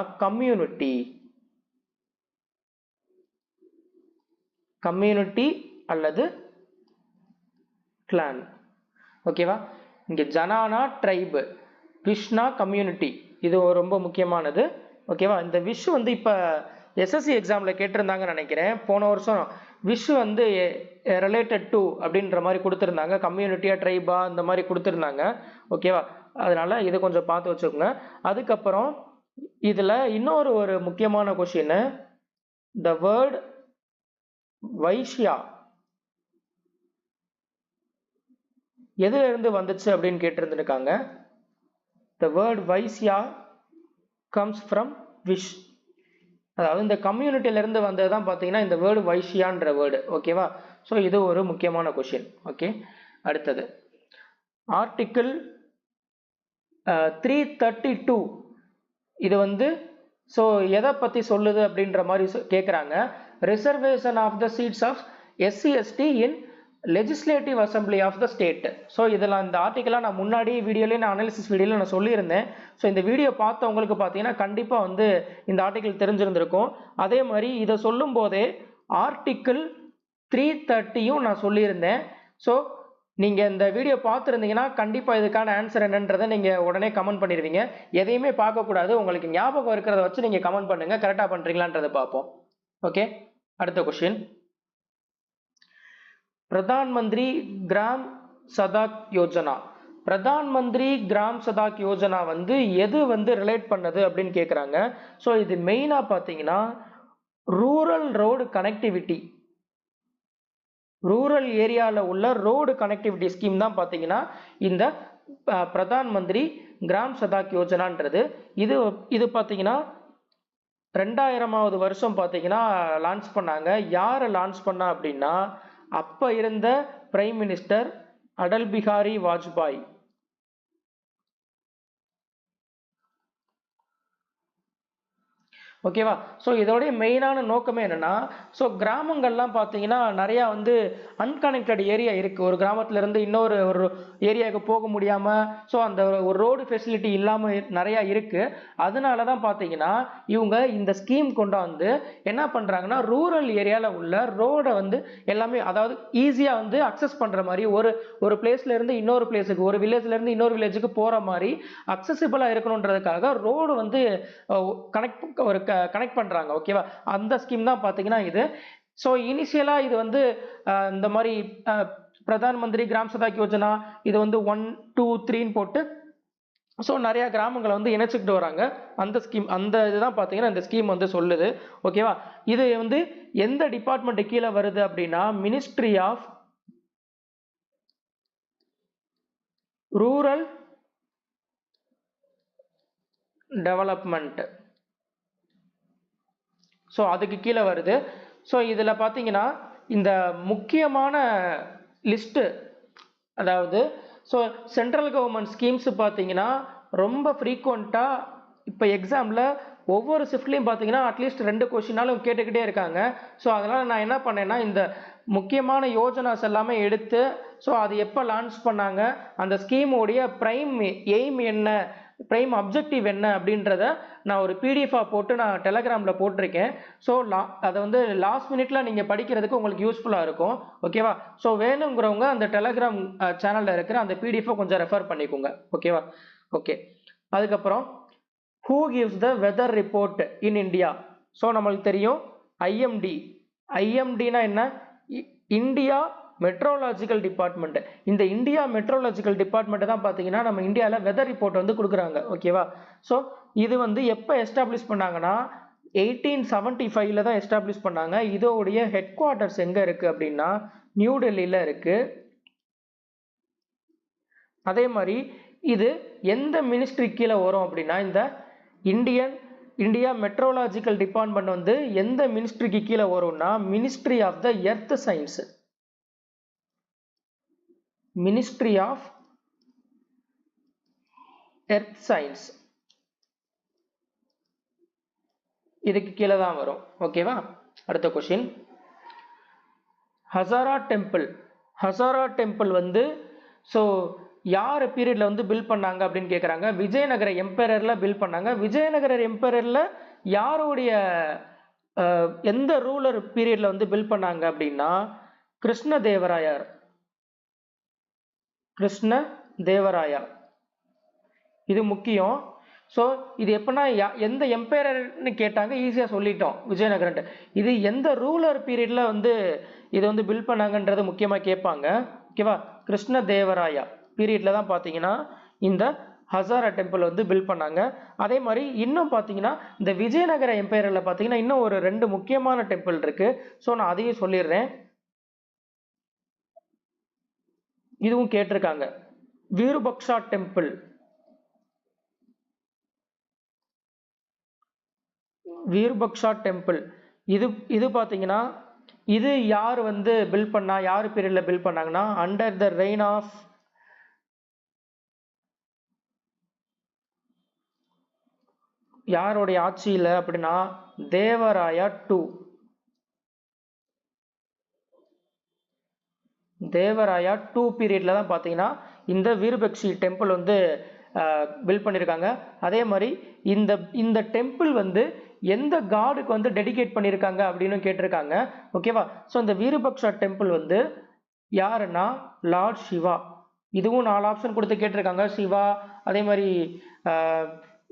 கம்யூனிட்டி அல்லது கிளான். ஓகேவா? இங்க ஜனானா ட்ரைபு, விஷ்னா கம்யூனிட்டி. இது ரொம்ப முக்கியமானது. ஓகேவா? இந்த விஷ் வந்து இப்போ எஸ்எஸ்சி எக்ஸாமில் கேட்டிருந்தாங்கன்னு நினைக்கிறேன். போன வருஷம் விஷ் வந்து ரிலேட்டட் டு அப்படின்ற மாதிரி கொடுத்துருந்தாங்க, கம்யூனிட்டியா ட்ரைபா இந்த மாதிரி கொடுத்துருந்தாங்க. ஓகேவா? அதனால இதை கொஞ்சம் பார்த்து வச்சுக்கோங்க. அதுக்கப்புறம் இதில் இன்னொரு முக்கியமான கொஷின், த வேர்ட் வைஷ்யா எதுல இருந்து வந்துச்சு அப்படின்னு கேட்டிருந்துருக்காங்க. The word Vaishya comes from wish. அதாவது இந்த கம்யூனிட்டியில இருந்து வந்ததுதான் பார்த்தீங்கன்னா இந்த வேர்டு வைஷ்யான்ற வேர்டு. ஓகேவா? ஸோ இது ஒரு முக்கியமான கொஷின். ஓகே. அடுத்தது ஆர்டிக்கிள் 332. இது வந்து ஸோ எதை பற்றி சொல்லுது அப்படின்ற மாதிரி கேட்குறாங்க. Reservation of the seats of SC/ST in legislative assembly of the state. So இதில் இந்த ஆர்டிக்கலாக நான் முன்னாடி வீடியோலேயே நான் அனாலிசிஸ் வீடியோவில் நான் சொல்லியிருந்தேன். ஸோ இந்த வீடியோ பார்த்தவங்களுக்கு பார்த்தீங்கன்னா கண்டிப்பாக வந்து இந்த ஆர்டிக்கல் தெரிஞ்சிருந்திருக்கும். அதே மாதிரி இதை சொல்லும் போதே ஆர்டிக்கிள் 330யும் நான் சொல்லியிருந்தேன். ஸோ நீங்கள் இந்த வீடியோ பார்த்துருந்தீங்கன்னா கண்டிப்பாக இதுக்கான ஆன்சர் என்னன்றதை நீங்கள் உடனே கமெண்ட் பண்ணிடுவீங்க. எதையுமே பார்க்கக்கூடாது, உங்களுக்கு ஞாபகம் இருக்கிறத வச்சு நீங்கள் கமெண்ட் பண்ணுங்கள், கரெக்டாக பண்ணுறீங்களான்றதை பார்ப்போம். ஓகே. அடுத்த question, Pradhan Mantri gram சதாக் Yojana. Pradhan Mantri gram சதாக் Yojana வந்து எது வந்து ரிலேட் பண்ணது அப்படின்னு கேட்குறாங்க. ஸோ இது மெயினாக பார்த்தீங்கன்னா ரூரல் ரோடு கனெக்டிவிட்டி, ரூரல் ஏரியாவில் உள்ள ரோடு கனெக்டிவிட்டி ஸ்கீம் தான் பார்த்தீங்கன்னா இந்த பிரதான் மந்திரி கிராம் சதாக் யோஜனான்றது. இது பார்த்தீங்கன்னா 2000வது வருஷம் பார்த்தீங்கன்னா லான்ச் பண்ணாங்க. யார் லான்ச் பண்ணா அப்படின்னா அப்போ இருந்த பிரைம் மினிஸ்டர் அடல் பிஹாரி வாஜ்பாய். ஓகேவா? ஸோ இதோடைய மெயினான நோக்கமே என்னன்னா, ஸோ கிராமங்கள்லாம் பார்த்தீங்கன்னா நிறையா வந்து அன்கனெக்டட் ஏரியா இருக்குது. ஒரு கிராமத்திலேருந்து இன்னொரு ஒரு ஏரியாவுக்கு போக முடியாமல், ஸோ அந்த ஒரு ரோடு ஃபெசிலிட்டி இல்லாமல் நிறையா இருக்குது. அதனால தான் பார்த்தீங்கன்னா இவங்க இந்த ஸ்கீம் கொண்டாந்து என்ன பண்ணுறாங்கன்னா ரூரல் ஏரியாவில் உள்ள ரோடை வந்து எல்லாமே அதாவது ஈஸியாக வந்து அக்சஸ் பண்ணுற மாதிரி ஒரு பிளேஸ்லேருந்து இன்னொரு பிளேஸுக்கு, ஒரு வில்லேஜ்லேருந்து இன்னொரு வில்லேஜுக்கு போகிற மாதிரி அக்சசிபிளாக இருக்கணுன்றதுக்காக ரோடு வந்து கனெக்ட் பண்றாங்க. ஓகேவா? அந்த ஸ்கீம் தான் பாத்தீங்கன்னா இது. ஸோ இனிஷியலா இது வந்து இந்த மாதிரி பிரதான் மந்திரி கிராம் சதாக் யோஜனா இது வந்து 1, 2, 3 போட்டு ஸோ நிறைய கிராமங்களை வந்து இணைச்சிக்கிட்டு வராங்க. அந்த ஸ்கீம் அந்த இதுதான் பார்த்தீங்கன்னா இந்த ஸ்கீம் வந்து சொல்லுது. ஓகேவா? இது வந்து எந்த டிபார்ட்மெண்ட் கீழே வருது அப்படின்னா ministry of rural development. So அதுக்கு கீழே வருது. ஸோ இதில் பார்த்தீங்கன்னா இந்த முக்கியமான லிஸ்ட்டு, அதாவது ஸோ சென்ட்ரல் கவர்மெண்ட் ஸ்கீம்ஸ் பார்த்தீங்கன்னா ரொம்ப ஃப்ரீக்வெண்ட்டாக இப்போ எக்ஸாமில் ஒவ்வொரு ஷிஃப்ட்லையும் பார்த்தீங்கன்னா அட்லீஸ்ட் 2 கொஷினாலும் கேட்டுக்கிட்டே இருக்காங்க. ஸோ அதனால் நான் என்ன பண்ணேன்னா இந்த முக்கியமான யோஜனாஸ் எல்லாமே எடுத்து ஸோ அது எப்போ லான்ச் பண்ணாங்க, அந்த ஸ்கீமோடைய ப்ரைம் எய்ம் என்ன, ப்ரைம் அப்ஜெக்டிவ் என்ன அப்படின்றத நான் ஒரு பிடிஎஃபாக போட்டு நான் டெலகிராமில் போட்டிருக்கேன். ஸோ அதை வந்து லாஸ்ட் மினிட்ல நீங்கள் படிக்கிறதுக்கு உங்களுக்கு யூஸ்ஃபுல்லாக இருக்கும். ஓகேவா? ஸோ வேணுங்கிறவங்க அந்த டெலகிராம் சேனலில் இருக்கிற அந்த பிடிஎஃபை கொஞ்சம் ரெஃபர் பண்ணிக்கோங்க. ஓகேவா? ஓகே. அதுக்கப்புறம் who gives the weather report in India? So நம்மளுக்கு தெரியும் ஐஎம்டி. ஐஎம்டினா என்ன? India meteorological department. இந்த இந்தியா மெட்ரோலாஜிக்கல் டிபார்ட்மெண்ட் தான் பார்த்தீங்கன்னா நம்ம இந்தியாவில் வெதர் ரிப்போர்ட் வந்து கொடுக்குறாங்க. ஓகேவா? ஸோ இது வந்து எப்போ எஸ்டாப்ளிஷ் பண்ணாங்கன்னா 1875 தான் எஸ்டாப்ளிஷ் பண்ணாங்க. இதோடைய ஹெட் குவார்ட்டர்ஸ் எங்கே இருக்குது அப்படின்னா நியூ டெல்லியில் இருக்குது. அதே மாதிரி இது எந்த மினிஸ்ட்ரி கீழே வரும் அப்படின்னா இந்த இந்தியா மெட்ரோலாஜிக்கல் டிபார்ட்மெண்ட் வந்து எந்த மினிஸ்ட்ரிக்கு கீழே வரும்னா ministry of the earth science. Ministry of earth science இதுக்கு கீழே தான் வரும். ஓகேவா? அடுத்த question, Hazara temple. Hazara temple வந்து ஸோ யார் பீரியட்ல வந்து பில்ட் பண்ணாங்க அப்படின்னு கேட்குறாங்க. விஜயநகர எம்பரர்ல பில்ட் பண்ணாங்க. விஜயநகர எம்பரர்ல யாருடைய எந்த ரூலர் பீரியட்ல வந்து பில்ட் பண்ணாங்க அப்படின்னா கிருஷ்ணதேவராயர். கிருஷ்ணதேவராயா. இது முக்கியம். ஸோ இது எப்படின்னா எந்த எம்பையர்னு கேட்டாங்க, ஈஸியாக சொல்லிட்டோம் விஜயநகரன். இது எந்த ரூலர் பீரியட்ல வந்து இது வந்து பில்ட் பண்ணாங்கன்றது முக்கியமாக கேட்பாங்க. ஓகேவா? கிருஷ்ணதேவராயா பீரியட்ல தான் பார்த்தீங்கன்னா இந்த ஹசாரா டெம்பிள் வந்து பில்ட் பண்ணாங்க. அதே மாதிரி இன்னும் பார்த்தீங்கன்னா இந்த விஜயநகர எம்பையர்ல பார்த்தீங்கன்னா இன்னும் ஒரு 2 முக்கியமான டெம்பிள் இருக்கு. ஸோ நான் அதையும் சொல்லிடுறேன். இதுவும் கேட்டிருக்காங்க. வீருபக்ஷா டெம்பிள். வீருபக்ஷா டெம்பிள் இது பார்த்தீங்கன்னா இது யார் வந்து பில்ட் பண்ணா, யார் பீரியட்ல பில்ட் பண்ணாங்கன்னா அண்டர் த ரெயின் ஆஃப் யாருடைய ஆட்சியில் அப்படின்னா தேவராயா 2. தேவராயா 2 பீரியட்ல தான் பார்த்தீங்கன்னா இந்த வீருபக்ஷி டெம்பிள் வந்து பில்ட் பண்ணியிருக்காங்க. அதே மாதிரி இந்த டெம்பிள் வந்து எந்த காடுக்கு வந்து டெடிகேட் பண்ணியிருக்காங்க அப்படின்னு கேட்டிருக்காங்க. ஓகேவா? ஸோ இந்த வீருபக்ஷா டெம்பிள் வந்து யாருன்னா லார்ட் சிவா. இதுவும் 4 ஆப்ஷன் கொடுத்து கேட்டிருக்காங்க. சிவா, அதே மாதிரி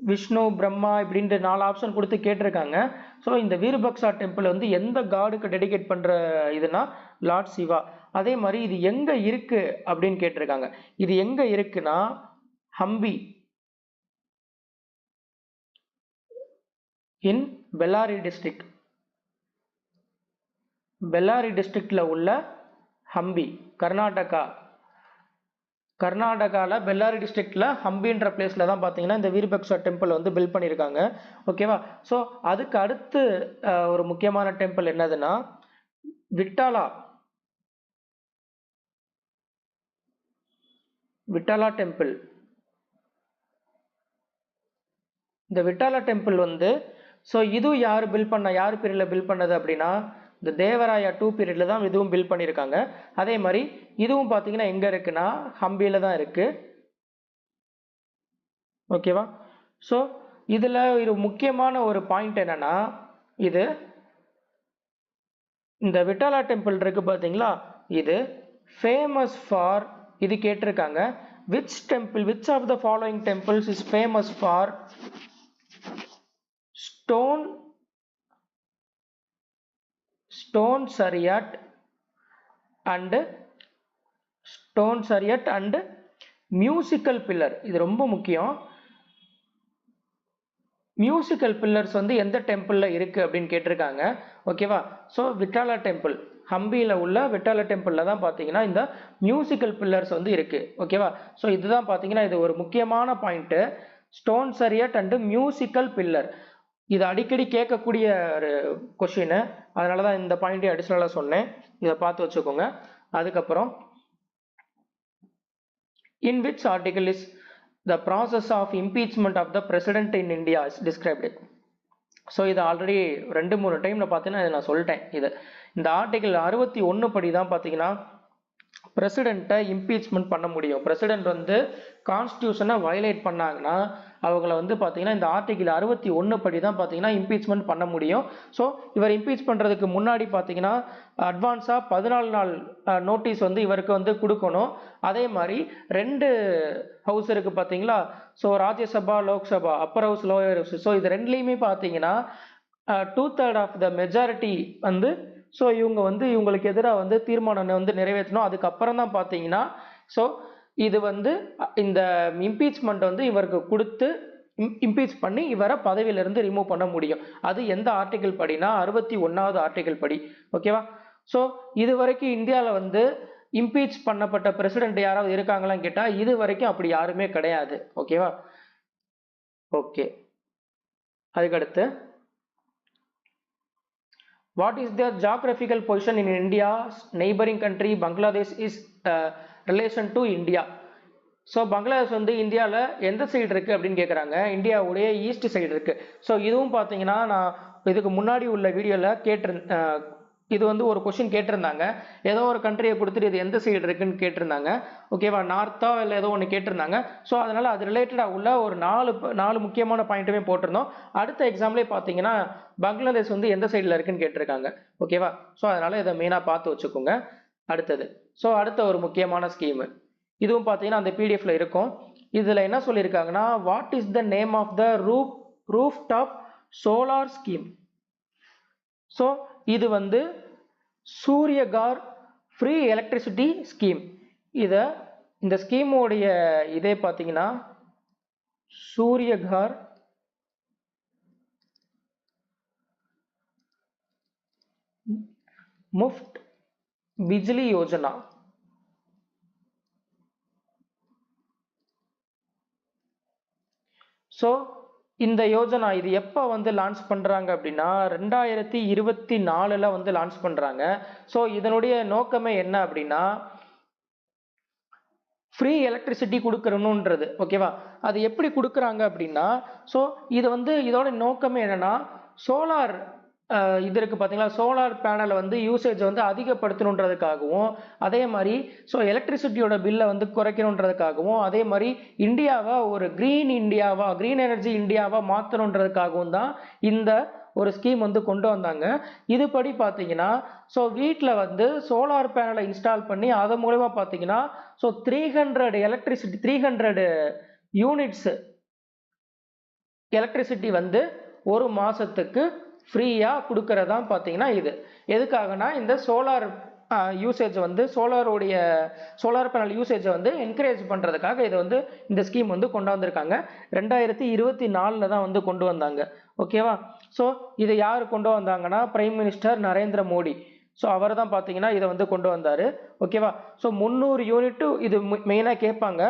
விஷ்ணு, பிரம்மா இப்படின்ற 4 ஆப்ஷன் கொடுத்து கேட்டிருக்காங்க. ஸோ இந்த வீருபக்ஷா டெம்பிள் வந்து எந்த காடுக்கு டெடிகேட் பண்ற இதுனா லார்ட் சிவா. அதே மாதிரி இது எங்க இருக்கு அப்படின்னு கேட்டிருக்காங்க. இது எங்க இருக்குன்னா ஹம்பி இன் பெல்லாரி டிஸ்ட்ரிக்ட். பெல்லாரி டிஸ்ட்ரிக்ட்ல உள்ள ஹம்பி, கர்நாடகாவில் பெல்லாரி டிஸ்ட்ரிக்ட்ல ஹம்பின்ற பிளேஸ்ல தான் பார்த்தீங்கன்னா இந்த வீருபக்ஷா டெம்பிள் வந்து பில்ட் பண்ணியிருக்காங்க. ஓகேவா? ஸோ அதுக்கு அடுத்து ஒரு முக்கியமான டெம்பிள் என்னதுன்னா விட்டாலா டெம்பிள். இந்த விட்டாலா டெம்பிள் வந்து ஸோ இது யார் பீரியட்ல பில்ட் பண்ணது அப்படின்னா இந்த தேவராயா 2 பீரியட்ல தான் இதுவும் பில்ட் பண்ணியிருக்காங்க. அதே மாதிரி இதுவும் பார்த்தீங்கன்னா எங்க இருக்குன்னா ஹம்பியில தான் இருக்கு. ஓகேவா? ஸோ இதுல ஒரு முக்கியமான ஒரு பாயிண்ட் என்னன்னா இது இந்த விட்டாலா டெம்பிள் இருக்கு பார்த்தீங்களா, இது ஃபேமஸ் ஃபார் இது கேட்டிருக்காங்க. which of the following temples is famous for stone chariot and musical pillar. இது ரொம்ப முக்கியம். மியூசிக்கல் பில்லர்ஸ் வந்து எந்த டெம்பிள்ல இருக்கு அப்படின்னு கேட்டிருக்காங்க. ஓகேவா? ஸோ விட்டாலா டெம்பிள், ஹம்பியில் உள்ள விட்டாலா டெம்பிளில் தான் பார்த்தீங்கன்னா இந்த மியூசிக்கல் பில்லர்ஸ் வந்து இருக்கு. ஓகேவா? ஸோ இதுதான் பார்த்தீங்கன்னா இது ஒரு முக்கியமான point, stone chariot and musical pillar. இது அடிக்கடி கேட்கக்கூடிய ஒரு கொஷின், அதனால தான் இந்த பாயிண்ட் அடிஷனலாக சொன்னேன். இதை பார்த்து வச்சுக்கோங்க. அதுக்கப்புறம் in which article is the process of impeachment of the president in India is described. So இது ஆல்ரெடி 2-3 டைமில் பார்த்தீங்கன்னா இதை நான் சொல்லிட்டேன். இந்த ஆர்டிகிள் 61 படி தான் பார்த்தீங்கன்னா பிரசிடெண்ட்டை இம்பீச்மெண்ட் பண்ண முடியும். பிரசிடெண்ட் வந்து கான்ஸ்டியூஷனை வயலேட் பண்ணாங்கன்னா அவங்கள வந்து பார்த்தீங்கன்னா இந்த ஆர்டிகிள் 61 படி தான் பார்த்தீங்கன்னா இம்பீச்மெண்ட் பண்ண முடியும். ஸோ இவர் இம்பீச் பண்ணுறதுக்கு முன்னாடி பார்த்தீங்கன்னா அட்வான்ஸாக 14 நாள் நோட்டீஸ் வந்து இவருக்கு வந்து கொடுக்கணும். அதே மாதிரி 2 ஹவுஸ் இருக்குது பார்த்தீங்களா, so Rajya Sabha Lok Sabha, Appar house lower house. So இது ரெண்டுலேயுமே பார்த்தீங்கன்னா 2/3 ஆஃப் த மெஜாரிட்டி வந்து ஸோ இவங்க வந்து இவங்களுக்கு எதிராக வந்து தீர்மானம் வந்து நிறைவேற்றணும். அதுக்கப்புறம் தான் பார்த்தீங்கன்னா ஸோ இது வந்து இந்த இம்பீச்மெண்ட் வந்து இவருக்கு கொடுத்து இம்பீச் பண்ணி இவரை பதவியிலிருந்து ரிமூவ் பண்ண முடியும். அது எந்த ஆர்டிகிள் படினா 61வது ஆர்டிகிள் படி. ஓகேவா? ஸோ இது வரைக்கும் இந்தியாவில் வந்து இம்பீச் பண்ணப்பட்ட பிரசிடென்ட் யாராவது இருக்காங்களான்னு கேட்டால் இது வரைக்கும் அப்படி யாருமே கிடையாது. ஓகேவா? ஓகே, அதுக்கடுத்து what is the geographical position in India's neighboring country Bangladesh is relation to India? So Bangladesh வந்து இந்தியாவில் எந்த சைடு இருக்குது அப்படின்னு கேட்குறாங்க. இந்தியாவுடைய ஈஸ்ட் சைடு இருக்குது. ஸோ இதுவும் பார்த்தீங்கன்னா நான் இதுக்கு முன்னாடி உள்ள வீடியோவில் இது வந்து ஒரு கொஷின் கேட்டிருந்தாங்க. ஏதோ ஒரு கண்ட்ரியை கொடுத்துட்டு இது எந்த சைடு இருக்குன்னு கேட்டிருந்தாங்க. ஓகேவா? நார்த்தா இல்லை ஏதோ ஒன்று கேட்டிருந்தாங்க. ஸோ அதனால் அது ரிலேட்டடாக உள்ள ஒரு 4 முக்கியமான பாயிண்ட்டுமே போட்டிருந்தோம். அடுத்த எக்ஸாம்லேயே பார்த்தீங்கன்னா பங்களாதேஷ் வந்து எந்த சைடில் இருக்குன்னு கேட்டிருக்காங்க. ஓகேவா? ஸோ அதனால் இதை மெயினாக பார்த்து வச்சுக்கோங்க. அடுத்தது அடுத்த ஒரு முக்கியமான ஸ்கீமு இதுவும் பார்த்தீங்கன்னா அந்த பிடிஎஃப்ல இருக்கும். இதில் என்ன சொல்லியிருக்காங்கன்னா what is the name of the roof top solar scheme. So இது வந்து சூரியகார் ஃப்ரீ எலக்ட்ரிசிட்டி ஸ்கீம். இந்த ஸ்கீமோடைய இதே பார்த்தீங்கன்னா சூரியகார் முஃப்ட் பிஜ்லி யோஜனா. ஸோ இந்த யோஜனா இது எப்போ வந்து லான்ச் பண்ணுறாங்க அப்படின்னா 2024 வந்து லான்ச் பண்ணுறாங்க. ஸோ இதனுடைய நோக்கமே என்ன அப்படின்னா ஃப்ரீ எலக்ட்ரிசிட்டி கொடுக்கணுன்றது. ஓகேவா? அது எப்படி கொடுக்குறாங்க அப்படின்னா ஸோ இது வந்து இதோட நோக்கமே என்னன்னா சோலார் இது இருக்குது பார்த்தீங்களா, சோலார் பேனலை வந்து யூசேஜை வந்து அதிகப்படுத்தணுன்றதுக்காகவும் அதே மாதிரி ஸோ எலக்ட்ரிசிட்டியோட பில்லை வந்து குறைக்கணுன்றதுக்காகவும் அதே மாதிரி இந்தியாவை ஒரு க்ரீன் எனர்ஜி இந்தியாவாக மாற்றணுன்றதுக்காகவும் தான் இந்த ஒரு ஸ்கீம் வந்து கொண்டு வந்தாங்க. இதுபடி பார்த்தீங்கன்னா ஸோ வீட்டில் வந்து சோலார் பேனலை இன்ஸ்டால் பண்ணி அது மூலமா பார்த்தீங்கன்னா ஸோ 300 யூனிட்ஸ் எலக்ட்ரிசிட்டி வந்து ஒரு மாதத்துக்கு ஃப்ரீயாக கொடுக்கறதான் பார்த்தீங்கன்னா இது எதுக்காகனா இந்த சோலார் யூசேஜ் வந்து சோலார் பேனல் யூசேஜை வந்து என்கரேஜ் பண்ணுறதுக்காக இதை வந்து இந்த ஸ்கீம் வந்து கொண்டு வந்திருக்காங்க. 2024 தான் வந்து கொண்டு வந்தாங்க. ஓகேவா? ஸோ இதை யார் கொண்டு வந்தாங்கன்னா prime minister Narendra Modi. So அவர் தான் பார்த்தீங்கன்னா இதை வந்து கொண்டு வந்தார். ஓகேவா? ஸோ 300 யூனிட்டு இது மெயினாக கேட்பாங்க.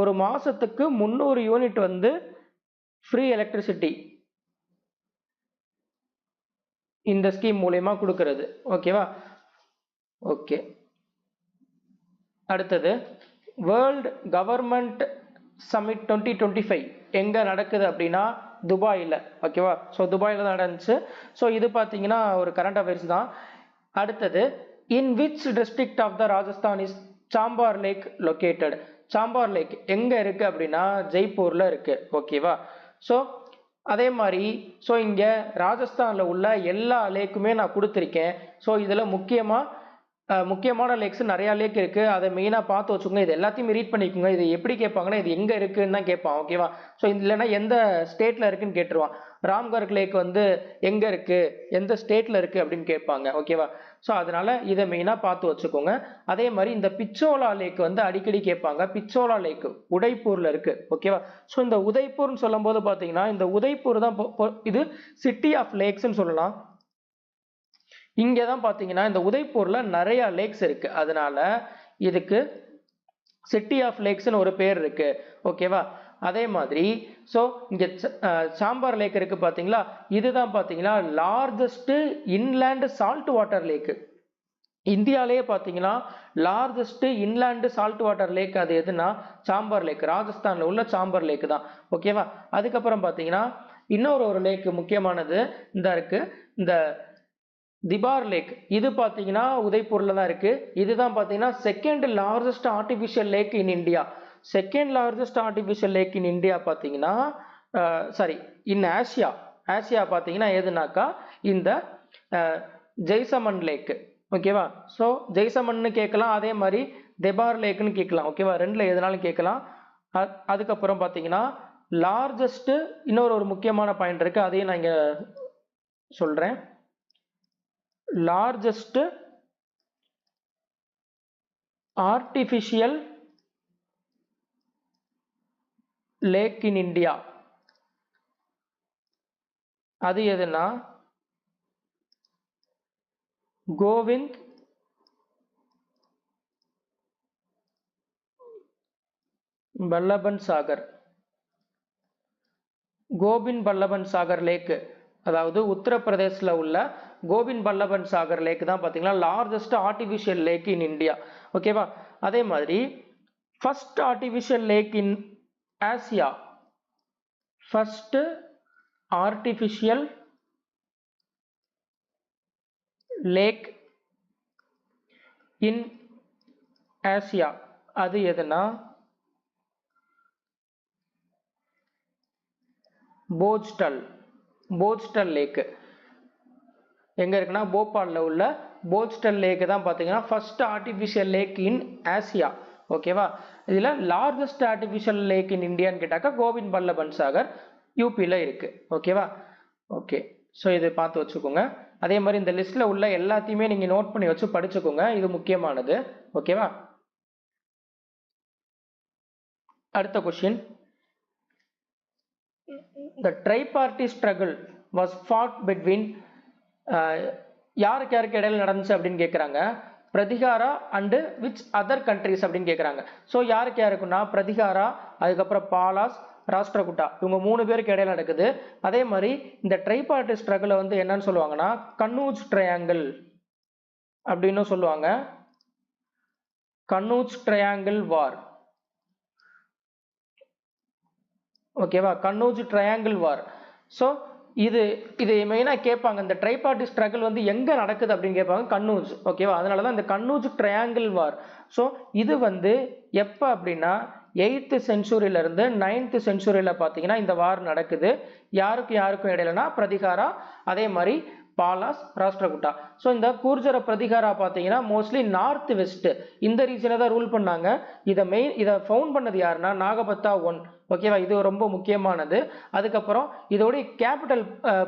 ஒரு மாதத்துக்கு 300 யூனிட் வந்து ஃப்ரீ எலக்ட்ரிசிட்டி இந்த ஸ்கீம் மூலமா கொடுக்கிறது. ஓகேவா? ஓகே, அடுத்தது வேர்ல்டு கவர்மெண்ட் சமிட் 2025 எங்க நடக்குது அப்படின்னா துபாயில். ஓகேவா? ஸோ துபாயில் தான் நடந்துச்சு. ஸோ இது பார்த்தீங்கன்னா ஒரு கரண்ட் அஃபேர்ஸ் தான். அடுத்தது in which district of the Rajasthan is Sambhar lake located. Sambhar lake எங்க இருக்கு அப்படின்னா ஜெய்ப்பூர்ல இருக்கு. ஓகேவா? ஸோ அதே மாதிரி ஸோ இங்கே ராஜஸ்தானில் உள்ள எல்லா லேக்குமே நான் கொடுத்துருக்கேன். ஸோ இதில் முக்கியமான லேக்ஸ் நிறையா லேக் இருக்குது. அதை மெயினாக பார்த்து வச்சுக்கோங்க. இது எல்லாத்தையுமே ரீட் பண்ணிக்கோங்க. இது எப்படி கேட்பாங்கன்னா இது எங்கே இருக்குன்னு தான் கேட்பான். ஓகேவா? ஸோ இல்லைன்னா எந்த ஸ்டேட்டில் இருக்குன்னு கேட்டுருவான். ராம்கர் லேக் வந்து எங்கே இருக்குது, எந்த ஸ்டேட்டில் இருக்குது அப்படின்னு கேட்பாங்க. ஓகேவா? ஸோ அதனால் இதை மெயினாக பார்த்து வச்சுக்கோங்க. அதே மாதிரி இந்த பிச்சோலா லேக் வந்து அடிக்கடி கேட்பாங்க. பிச்சோலா லேக் உதய்பூரில் இருக்குது. ஓகேவா? ஸோ இந்த உதய்பூர்னு சொல்லும் போது பார்த்தீங்கன்னா இந்த உதய்பூர் தான் இது சிட்டி ஆஃப் லேக்ஸ்ன்னு சொல்லலாம். இங்கே தான் பார்த்தீங்கன்னா இந்த உதய்பூரில் நிறையா லேக்ஸ் இருக்குது. அதனால இதுக்கு சிட்டி ஆஃப் லேக்ஸ்னு ஒரு பேர் இருக்குது. ஓகேவா? அதே மாதிரி ஸோ இங்கே சாம்பார் லேக் இருக்கு பார்த்தீங்களா, இதுதான் பார்த்தீங்கன்னா லார்ஜஸ்ட் இன்லேண்ட் சால்ட் வாட்டர் லேக்கு. இந்தியாவிலேயே பார்த்தீங்கன்னா largest inland salt water lakh அது எதுனா சாம்பார் லேக், ராஜஸ்தானில் உள்ள சாம்பார் லேக் தான். ஓகேவா. அதுக்கப்புறம் பார்த்தீங்கன்னா இன்னொரு லேக் முக்கியமானது இந்த இருக்கு, இந்த திபார் லேக். இது பார்த்தீங்கன்னா உதய்பூர்ல தான் இருக்கு. இதுதான் பார்த்தீங்கன்னா second largest artificial lake in India. Second largest artificial lake in India பார்த்தீங்கன்னா சாரி இன் ஆசியா பார்த்தீங்கன்னா எதுனாக்கா இந்த ஜெய்சமன் லேக். ஓகேவா. ஸோ ஜெய்சமன்னு கேட்கலாம், அதே மாதிரி திபார் லேக்னு கேட்கலாம். ஓகேவா, ரெண்டுல எதுனாலும் கேட்கலாம். அதுக்கப்புறம் பார்த்தீங்கன்னா லார்ஜஸ்ட் இன்னொரு முக்கியமான பாயிண்ட் இருக்கு, அதையும் நான் இங்க சொல்றேன். Largest artificial lake in India அது எதுனா கோவிந்த் பல்லபன் சாகர். கோவிந்த் பல்லபன் சாகர் லேக், அதாவது உத்தரப்பிரதேசில் உள்ள கோவிந்த் பல்லபன் சாகர் லேக் தான் பார்த்தீங்கன்னா largest artificial lake in India. ஓகேவா. அதே மாதிரி first artificial lake in Asia, first artificial lake in Asia அது எதுனா போஜ்டல் லேக். எங்க இருக்குன்னா போபால்ல உள்ள போஜ்டல் லேக் தான் பார்த்தீங்கன்னா first artificial lake in Asia. ஓகேவா. இதுல லார்ஜஸ்ட் ஆர்டிஃபிஷியல் லேக் இன் இந்தியான்னு கேட்டாக்கா கோவிந்த் பல்லபன் சாகர் யூபியில் இருக்கு. ஓகேவா. ஓகே, ஸோ இது பார்த்து வச்சுக்கோங்க. அதே மாதிரி இந்த லிஸ்ட்ல உள்ள எல்லாத்தையுமே நீங்க நோட் பண்ணி வச்சு படிச்சுக்கோங்க, இது முக்கியமானது. ஓகேவா. அடுத்த question, the tripartite struggle was fought between யாருக்கு இடையில நடந்துச்சு அப்படின்னு கேட்குறாங்க. Pratihara and which other countries அப்படின்னு கேட்குறாங்க. ஸோ யாருக்குன்னா பிரதிகாரா, அதுக்கப்புறம் பாலாஸ், ராஷ்டிரகுட்டா, இவங்க 3 பேருக்கு இடையில நடக்குது. அதே மாதிரி இந்த ட்ரைபார்ட்டி ஸ்ட்ரகிளை வந்து என்னன்னு சொல்லுவாங்கன்னா கன்னூஜ் ட்ரையாங்கிள் அப்படின்னு சொல்லுவாங்க. கன்னூஜ் ட்ரையாங்கிள் வார். ஓகேவா, கன்னூஜ் ட்ரையாங்கிள் வார். ஸோ இது மெயினாக கேட்பாங்க, இந்த ட்ரைபார்ட்டி ஸ்ட்ரகிள் வந்து எங்கே நடக்குது அப்படின்னு கேட்பாங்க, கன்னூஜ். ஓகேவா, அதனால தான் இந்த கன்னூஜ் ட்ரையாங்கிள் வார். ஸோ இது வந்து எப்போ அப்படின்னா 8th செஞ்சுரியிலிருந்து 9th செஞ்சுரியில் பார்த்தீங்கன்னா இந்த வார் நடக்குது. யாருக்கும் இடையிலனா பிரதிகாரா, அதே மாதிரி பாலாஸ், ராஷ்டிரகுட்டா. ஸோ இந்த கூர்ஜர பிரதிகாரா பார்த்தீங்கன்னா மோஸ்ட்லி நார்த் வெஸ்ட் இந்த ரீஜனை தான் ரூல் பண்ணாங்க. இதை ஃபவுண்ட் பண்ணது யாருன்னா நாகபத்தா 1. ஓகேவா, இது ரொம்ப முக்கியமானது. அதுக்கப்புறம் இதோடைய கேபிட்டல்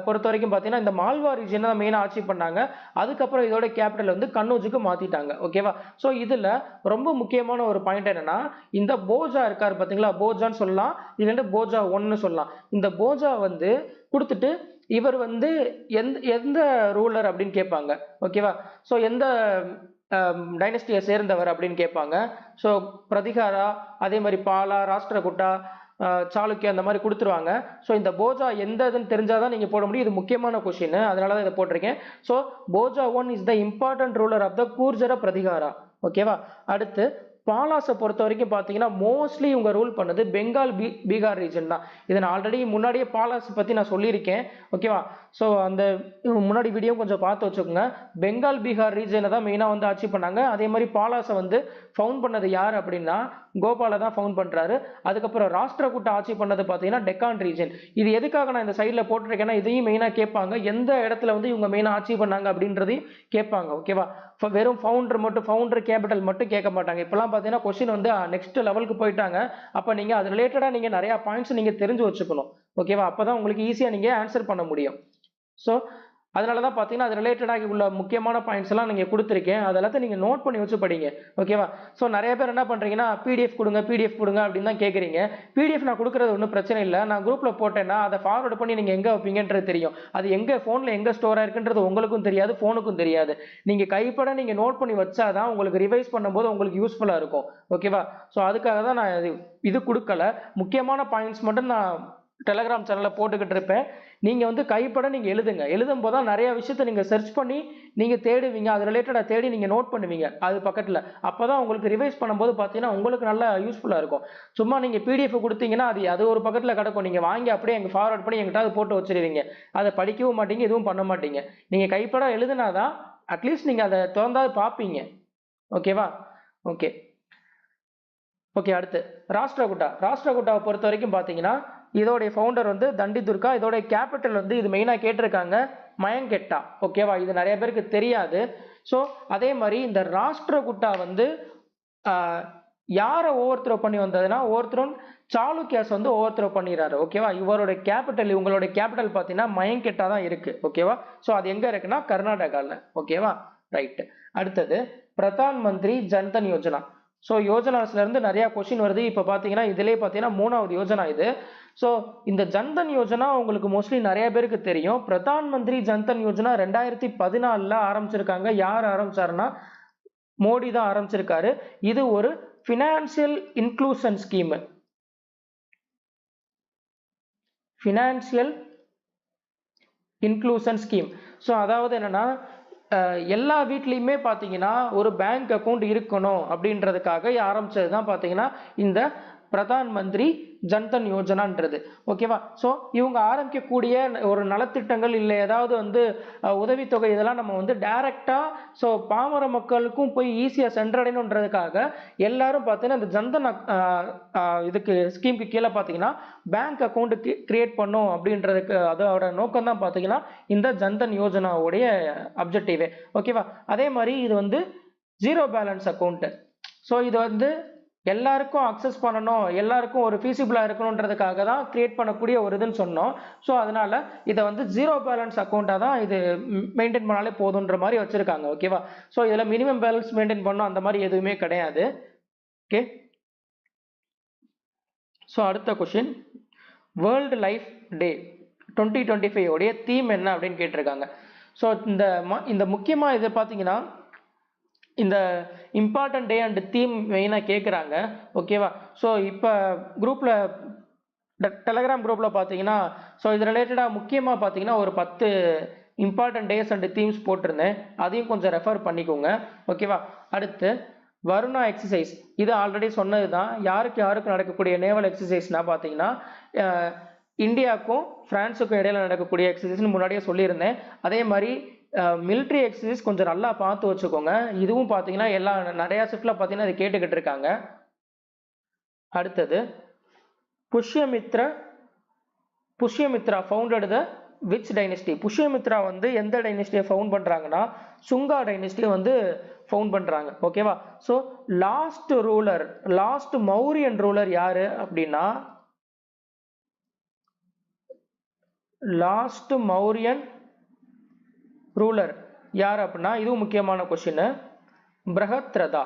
பொறுத்த வரைக்கும் பார்த்தீங்கன்னா இந்த மால்வா ரீஜன் தான் மெயினாக ஆட்சி பண்ணாங்க. அதுக்கப்புறம் இதோட கேபிட்டல் வந்து கன்னூஜுக்கு மாற்றிட்டாங்க. ஓகேவா. ஸோ இதில் ரொம்ப முக்கியமான ஒரு பாயிண்ட் என்னன்னா, இந்த போஜா இருக்காரு பார்த்தீங்களா, போஜான்னு சொல்லலாம், இல்லைன்னா போஜா 1ன்னு சொல்லலாம். இந்த போஜா வந்து கொடுத்துட்டு இவர் வந்து எந்த ரூலர் அப்படின்னு கேட்பாங்க. ஓகேவா. ஸோ எந்த டைனஸ்டியை சேர்ந்தவர் அப்படின்னு கேட்பாங்க. ஸோ பிரதிகாரா, அதே மாதிரி பாலா, ராஷ்டிரகுட்டா, சாளுக்கியா அந்த மாதிரி கொடுத்துருவாங்க. ஸோ இந்த போஜா எந்த இதுன்னு தெரிஞ்சாதான் நீங்க போட முடியும். இது முக்கியமான கொஸ்டின், அதனால தான் இதை போட்டிருக்கேன். So Bhoja 1 is the important ruler of the Gurjara Pratihara. ஓகேவா. அடுத்து பாலாஸை பொறுத்த வரைக்கும் பார்த்தீங்கன்னா மோஸ்ட்லி இவங்க ரூல் பண்ணது பெங்கால் பீகார் ரீஜன் தான். இதை நான் ஆல்ரெடி முன்னாடியே பாலாஸ் பற்றி நான் சொல்லியிருக்கேன். ஓகேவா. ஸோ அந்த முன்னாடி வீடியோ கொஞ்சம் பார்த்து வச்சுக்கோங்க. பெங்கால் பீகார் ரீஜனை தான் மெயினாக வந்து ஆட்சி பண்ணாங்க. அதே மாதிரி பாலாஸை வந்து ஃபவுண்ட் பண்ணது யார் அப்படின்னா கோபால தான் ஃபவுண்ட் பண்ணுறாரு. அதுக்கப்புறம் ராஷ்டிரகுட்டா ஆட்சி பண்ணது பார்த்தீங்கன்னா டெக்கான் ரீஜன். இது எதுக்காக நான் இந்த சைடில் போட்டிருக்கேன்னா இதையும் மெயினாக கேட்பாங்க, எந்த இடத்துல வந்து இவங்க மெயினாக ஆட்சி பண்ணாங்க அப்படின்றதையும் கேட்பாங்க. ஓகேவா. வெறும் ஃபவுண்டர் கேபிட்டல் மட்டும் கேட்க மாட்டாங்க. இப்பெல்லாம் பார்த்தீங்கன்னா கொஸ்டின் வந்து நெக்ஸ்ட் லெவலுக்கு போயிட்டாங்க. அப்போ நீங்கள் அது ரிலேட்டடாக நீங்கள் நிறையா பாயிண்ட்ஸ் நீங்கள் தெரிஞ்சு வச்சுக்கணும். ஓகேவா. அப்போ தான் உங்களுக்கு ஈஸியாக நீங்கள் ஆன்சர் பண்ண முடியும். ஸோ அதனால தான் பார்த்தீங்கன்னா அது ரிலேட்டடாகி உள்ள முக்கியமான பாயிண்ட்ஸ் எல்லாம் நீங்கள் கொடுத்துருக்கேன். அதெல்லாத்தையும் நீங்கள் நோட் பண்ணி வச்சு படிங்க. ஓகேவா? ஸோ நிறைய பேர் என்ன பண்ணுறீங்கன்னா பிடிஎஃப் கொடுங்க அப்படின்னு தான் கேட்குறீங்க. பிடிஎஃப் நான் கொடுக்குறது ஒன்றும் பிரச்சனை இல்லை. நான் குரூப்பில் போட்டேன்னா அதை ஃபார்வர்டு பண்ணி நீங்கள் எங்கே வைப்பீங்கன்றது தெரியும். அது எங்கே ஃபோனில் எங்கே ஸ்டோர் ஆயிருக்குன்றது உங்களுக்கும் தெரியாது, ஃபோனுக்கும் தெரியாது. நீங்கள் கைப்பட நீங்கள் நோட் பண்ணி வச்சாதான் உங்களுக்கு ரிவைஸ் பண்ணும்போது உங்களுக்கு யூஸ்ஃபுல்லாக இருக்கும். ஓகேவா? ஸோ அதுக்காக தான் நான் இது கொடுக்கல. முக்கியமான பாயிண்ட்ஸ் மட்டும் நான் டெலகிராம் சேனலில் போட்டுக்கிட்டு இருப்பேன். நீங்கள் வந்து கைப்பட நீங்கள் எழுதும் போது தான் நிறைய விஷயத்தை நீங்கள் சர்ச் பண்ணி நீங்கள் தேடுவீங்க. அது ரிலேட்டடாக தேடி நீங்கள் நோட் பண்ணுவீங்க அது பக்கத்தில். அப்போ தான் உங்களுக்கு ரிவைஸ் பண்ணும்போது பார்த்தீங்கன்னா உங்களுக்கு நல்லா யூஸ்ஃபுல்லாக இருக்கும். சும்மா நீங்கள் பிடிஎஃப் கொடுத்தீங்கன்னா அது ஒரு பக்கத்தில் கிடக்கும். நீங்கள் வாங்கி அப்படியே எங்கள் ஃபார்வர்ட் பண்ணி எங்கிட்ட அது போட்டு வச்சிருவீங்க. அதை படிக்கவும் மாட்டீங்க, எதுவும் பண்ண மாட்டீங்க. நீங்கள் கைப்பட எழுதுனாதான் அட்லீஸ்ட் நீங்கள் அதை திறந்தாது பார்ப்பீங்க. ஓகேவா? ஓகே அடுத்து ராஷ்டிரகூட்டாவை பொறுத்த வரைக்கும் பார்த்தீங்கன்னா இதோடைய ஃபவுண்டர் வந்து தண்டி துர்கா. இதோடைய கேபிட்டல் வந்து இது மெயினாக கேட்டிருக்காங்க மயங்கெட்டா. ஓகேவா? இது நிறைய பேருக்கு தெரியாது. ஸோ அதே மாதிரி இந்த ராஷ்டிரகூட்டா வந்து யாரை ஓவர் த்ரோ பண்ணி வந்ததுன்னா ஒவ்வொருத்தரும் சாளுக்கியாஸ் வந்து ஓவர் த்ரோ பண்ணிடுறாரு. ஓகேவா? இவங்களுடைய கேபிட்டல் பார்த்தீங்கன்னா மயங்கெட்டா தான் இருக்கு. ஓகேவா? ஸோ அது எங்க இருக்குன்னா கர்நாடகாவில். ஓகேவா? ரைட். அடுத்தது பிரதான் மந்திரி ஜன்தன் யோஜனா. ஸோ யோஜனாஸ்ல இருந்து நிறைய கொஸ்டின் வருது. இப்போ பார்த்தீங்கன்னா இதுலேயே பார்த்தீங்கன்னா 3வது யோஜனா இது. ஸோ இந்த ஜன்தன் யோஜனா உங்களுக்கு மோஸ்ட்லி நிறைய பேருக்கு தெரியும். பிரதான் மந்திரி ஜன்தன் யோஜனா 2014 ஆரம்பிச்சிருக்காங்க. யார் ஆரம்பிச்சாருன்னா மோடி தான் ஆரம்பிச்சிருக்காரு. இது ஒரு ஃபினான்சியல் இன்க்ளூஷன் ஸ்கீம். ஸோ அதாவது என்னன்னா எல்லா வீட்லையுமே பார்த்தீங்கன்னா ஒரு பேங்க் அக்கௌண்ட் இருக்கணும் அப்படின்றதுக்காக ஆரம்பிச்சது தான் பார்த்தீங்கன்னா இந்த பிரதான் மந்திரி ஜன்தன் யோஜனான்றது. ஓகேவா? ஸோ இவங்க ஆரம்பிக்கக்கூடிய ஒரு நலத்திட்டங்கள் இல்லை ஏதாவது வந்து உதவித்தொகை இதெல்லாம் நம்ம வந்து டைரக்டாக ஸோ பாமர மக்களுக்கும் போய் ஈஸியாக சென்றடையணுன்றதுக்காக எல்லாரும் பார்த்தீங்கன்னா இந்த ஜன்தன் இதுக்கு ஸ்கீமுக்கு கீழே பார்த்தீங்கன்னா பேங்க் அக்கௌண்ட் கிரியேட் பண்ணும் அப்படின்றதுக்கு அதோட நோக்கம் தான் பார்த்தீங்கன்னா இந்த ஜன்தன் யோஜனாவுடைய அப்ஜெக்டிவே. ஓகேவா? அதே மாதிரி இது வந்து ஜீரோ பேலன்ஸ் அக்கௌண்ட். ஸோ இது வந்து எல்லாருக்கும் அக்சஸ் பண்ணணும், எல்லாருக்கும் ஒரு ஃபீஸிபிளாக இருக்கணுன்றதுக்காக தான் கிரியேட் பண்ணக்கூடிய ஒரு இதுன்னு சொன்னோம். ஸோ அதனால இதை வந்து ஜீரோ பேலன்ஸ் அக்கௌண்ட்டாக தான் இது மெயின்டைன் பண்ணாலே போதுன்ற மாதிரி வச்சிருக்காங்க. ஓகேவா? ஸோ இதில் மினிமம் பேலன்ஸ் மெயின்டைன் பண்ணணும் அந்த மாதிரி எதுவுமே கிடையாது. ஓகே. ஸோ அடுத்த கொஸ்டின், வேர்ல்டு லைஃப் டே 2025 உடைய தீம் என்ன அப்படின்னு கேட்டிருக்காங்க. ஸோ இந்த முக்கியமாக இதை பார்த்தீங்கன்னா இந்த இம்பார்ட்டன்ட் டே அண்ட் தீம் மெயினாக கேட்குறாங்க. ஓகேவா? ஸோ இப்போ குரூப்பில் டெலகிராம் குரூப்பில் பார்த்தீங்கன்னா ஸோ இது ரிலேட்டடாக முக்கியமாக பார்த்தீங்கன்னா ஒரு 10 இம்பார்ட்டன்ட் டேஸ் அண்ட் தீம்ஸ் போட்டிருந்தேன். அதையும் கொஞ்சம் ரெஃபர் பண்ணிக்கோங்க. ஓகேவா? அடுத்து வருணா எக்ஸசைஸ். இது ஆல்ரெடி சொன்னது தான். யாருக்கு நடக்கக்கூடிய நேவல் எக்ஸசைஸ்னால் பார்த்தீங்கன்னா இந்தியாவுக்கும் ஃப்ரான்ஸுக்கும் இடையில நடக்கக்கூடிய எக்ஸசைஸ்னு முன்னாடியே சொல்லியிருந்தேன். அதே மாதிரி மிலிட்ரி எக்ஸசைஸ் கொஞ்சம் நல்லா பார்த்து வச்சுக்கோங்க. இதுவும் பார்த்தீங்கன்னா நிறையா ஷிஃப்டில் பார்த்தீங்கன்னா இது கேட்டுக்கிட்டு இருக்காங்க. அடுத்தது Pushyamitra founded the which dynasty. Pushyamitra வந்து எந்த டைனஸ்டியை ஃபவுண்ட் பண்ணுறாங்கன்னா சுங்கா டைனஸ்டியை வந்து ஃபவுண்ட் பண்ணுறாங்க. ஓகேவா? ஸோ லாஸ்ட் மௌரியன் ரூலர் யாரு அப்படின்னா லாஸ்ட் மௌரியன் ரூலர் யார் அப்படின்னா இதுவும் முக்கியமான கொஸ்டின், பிரஹத்ரதா.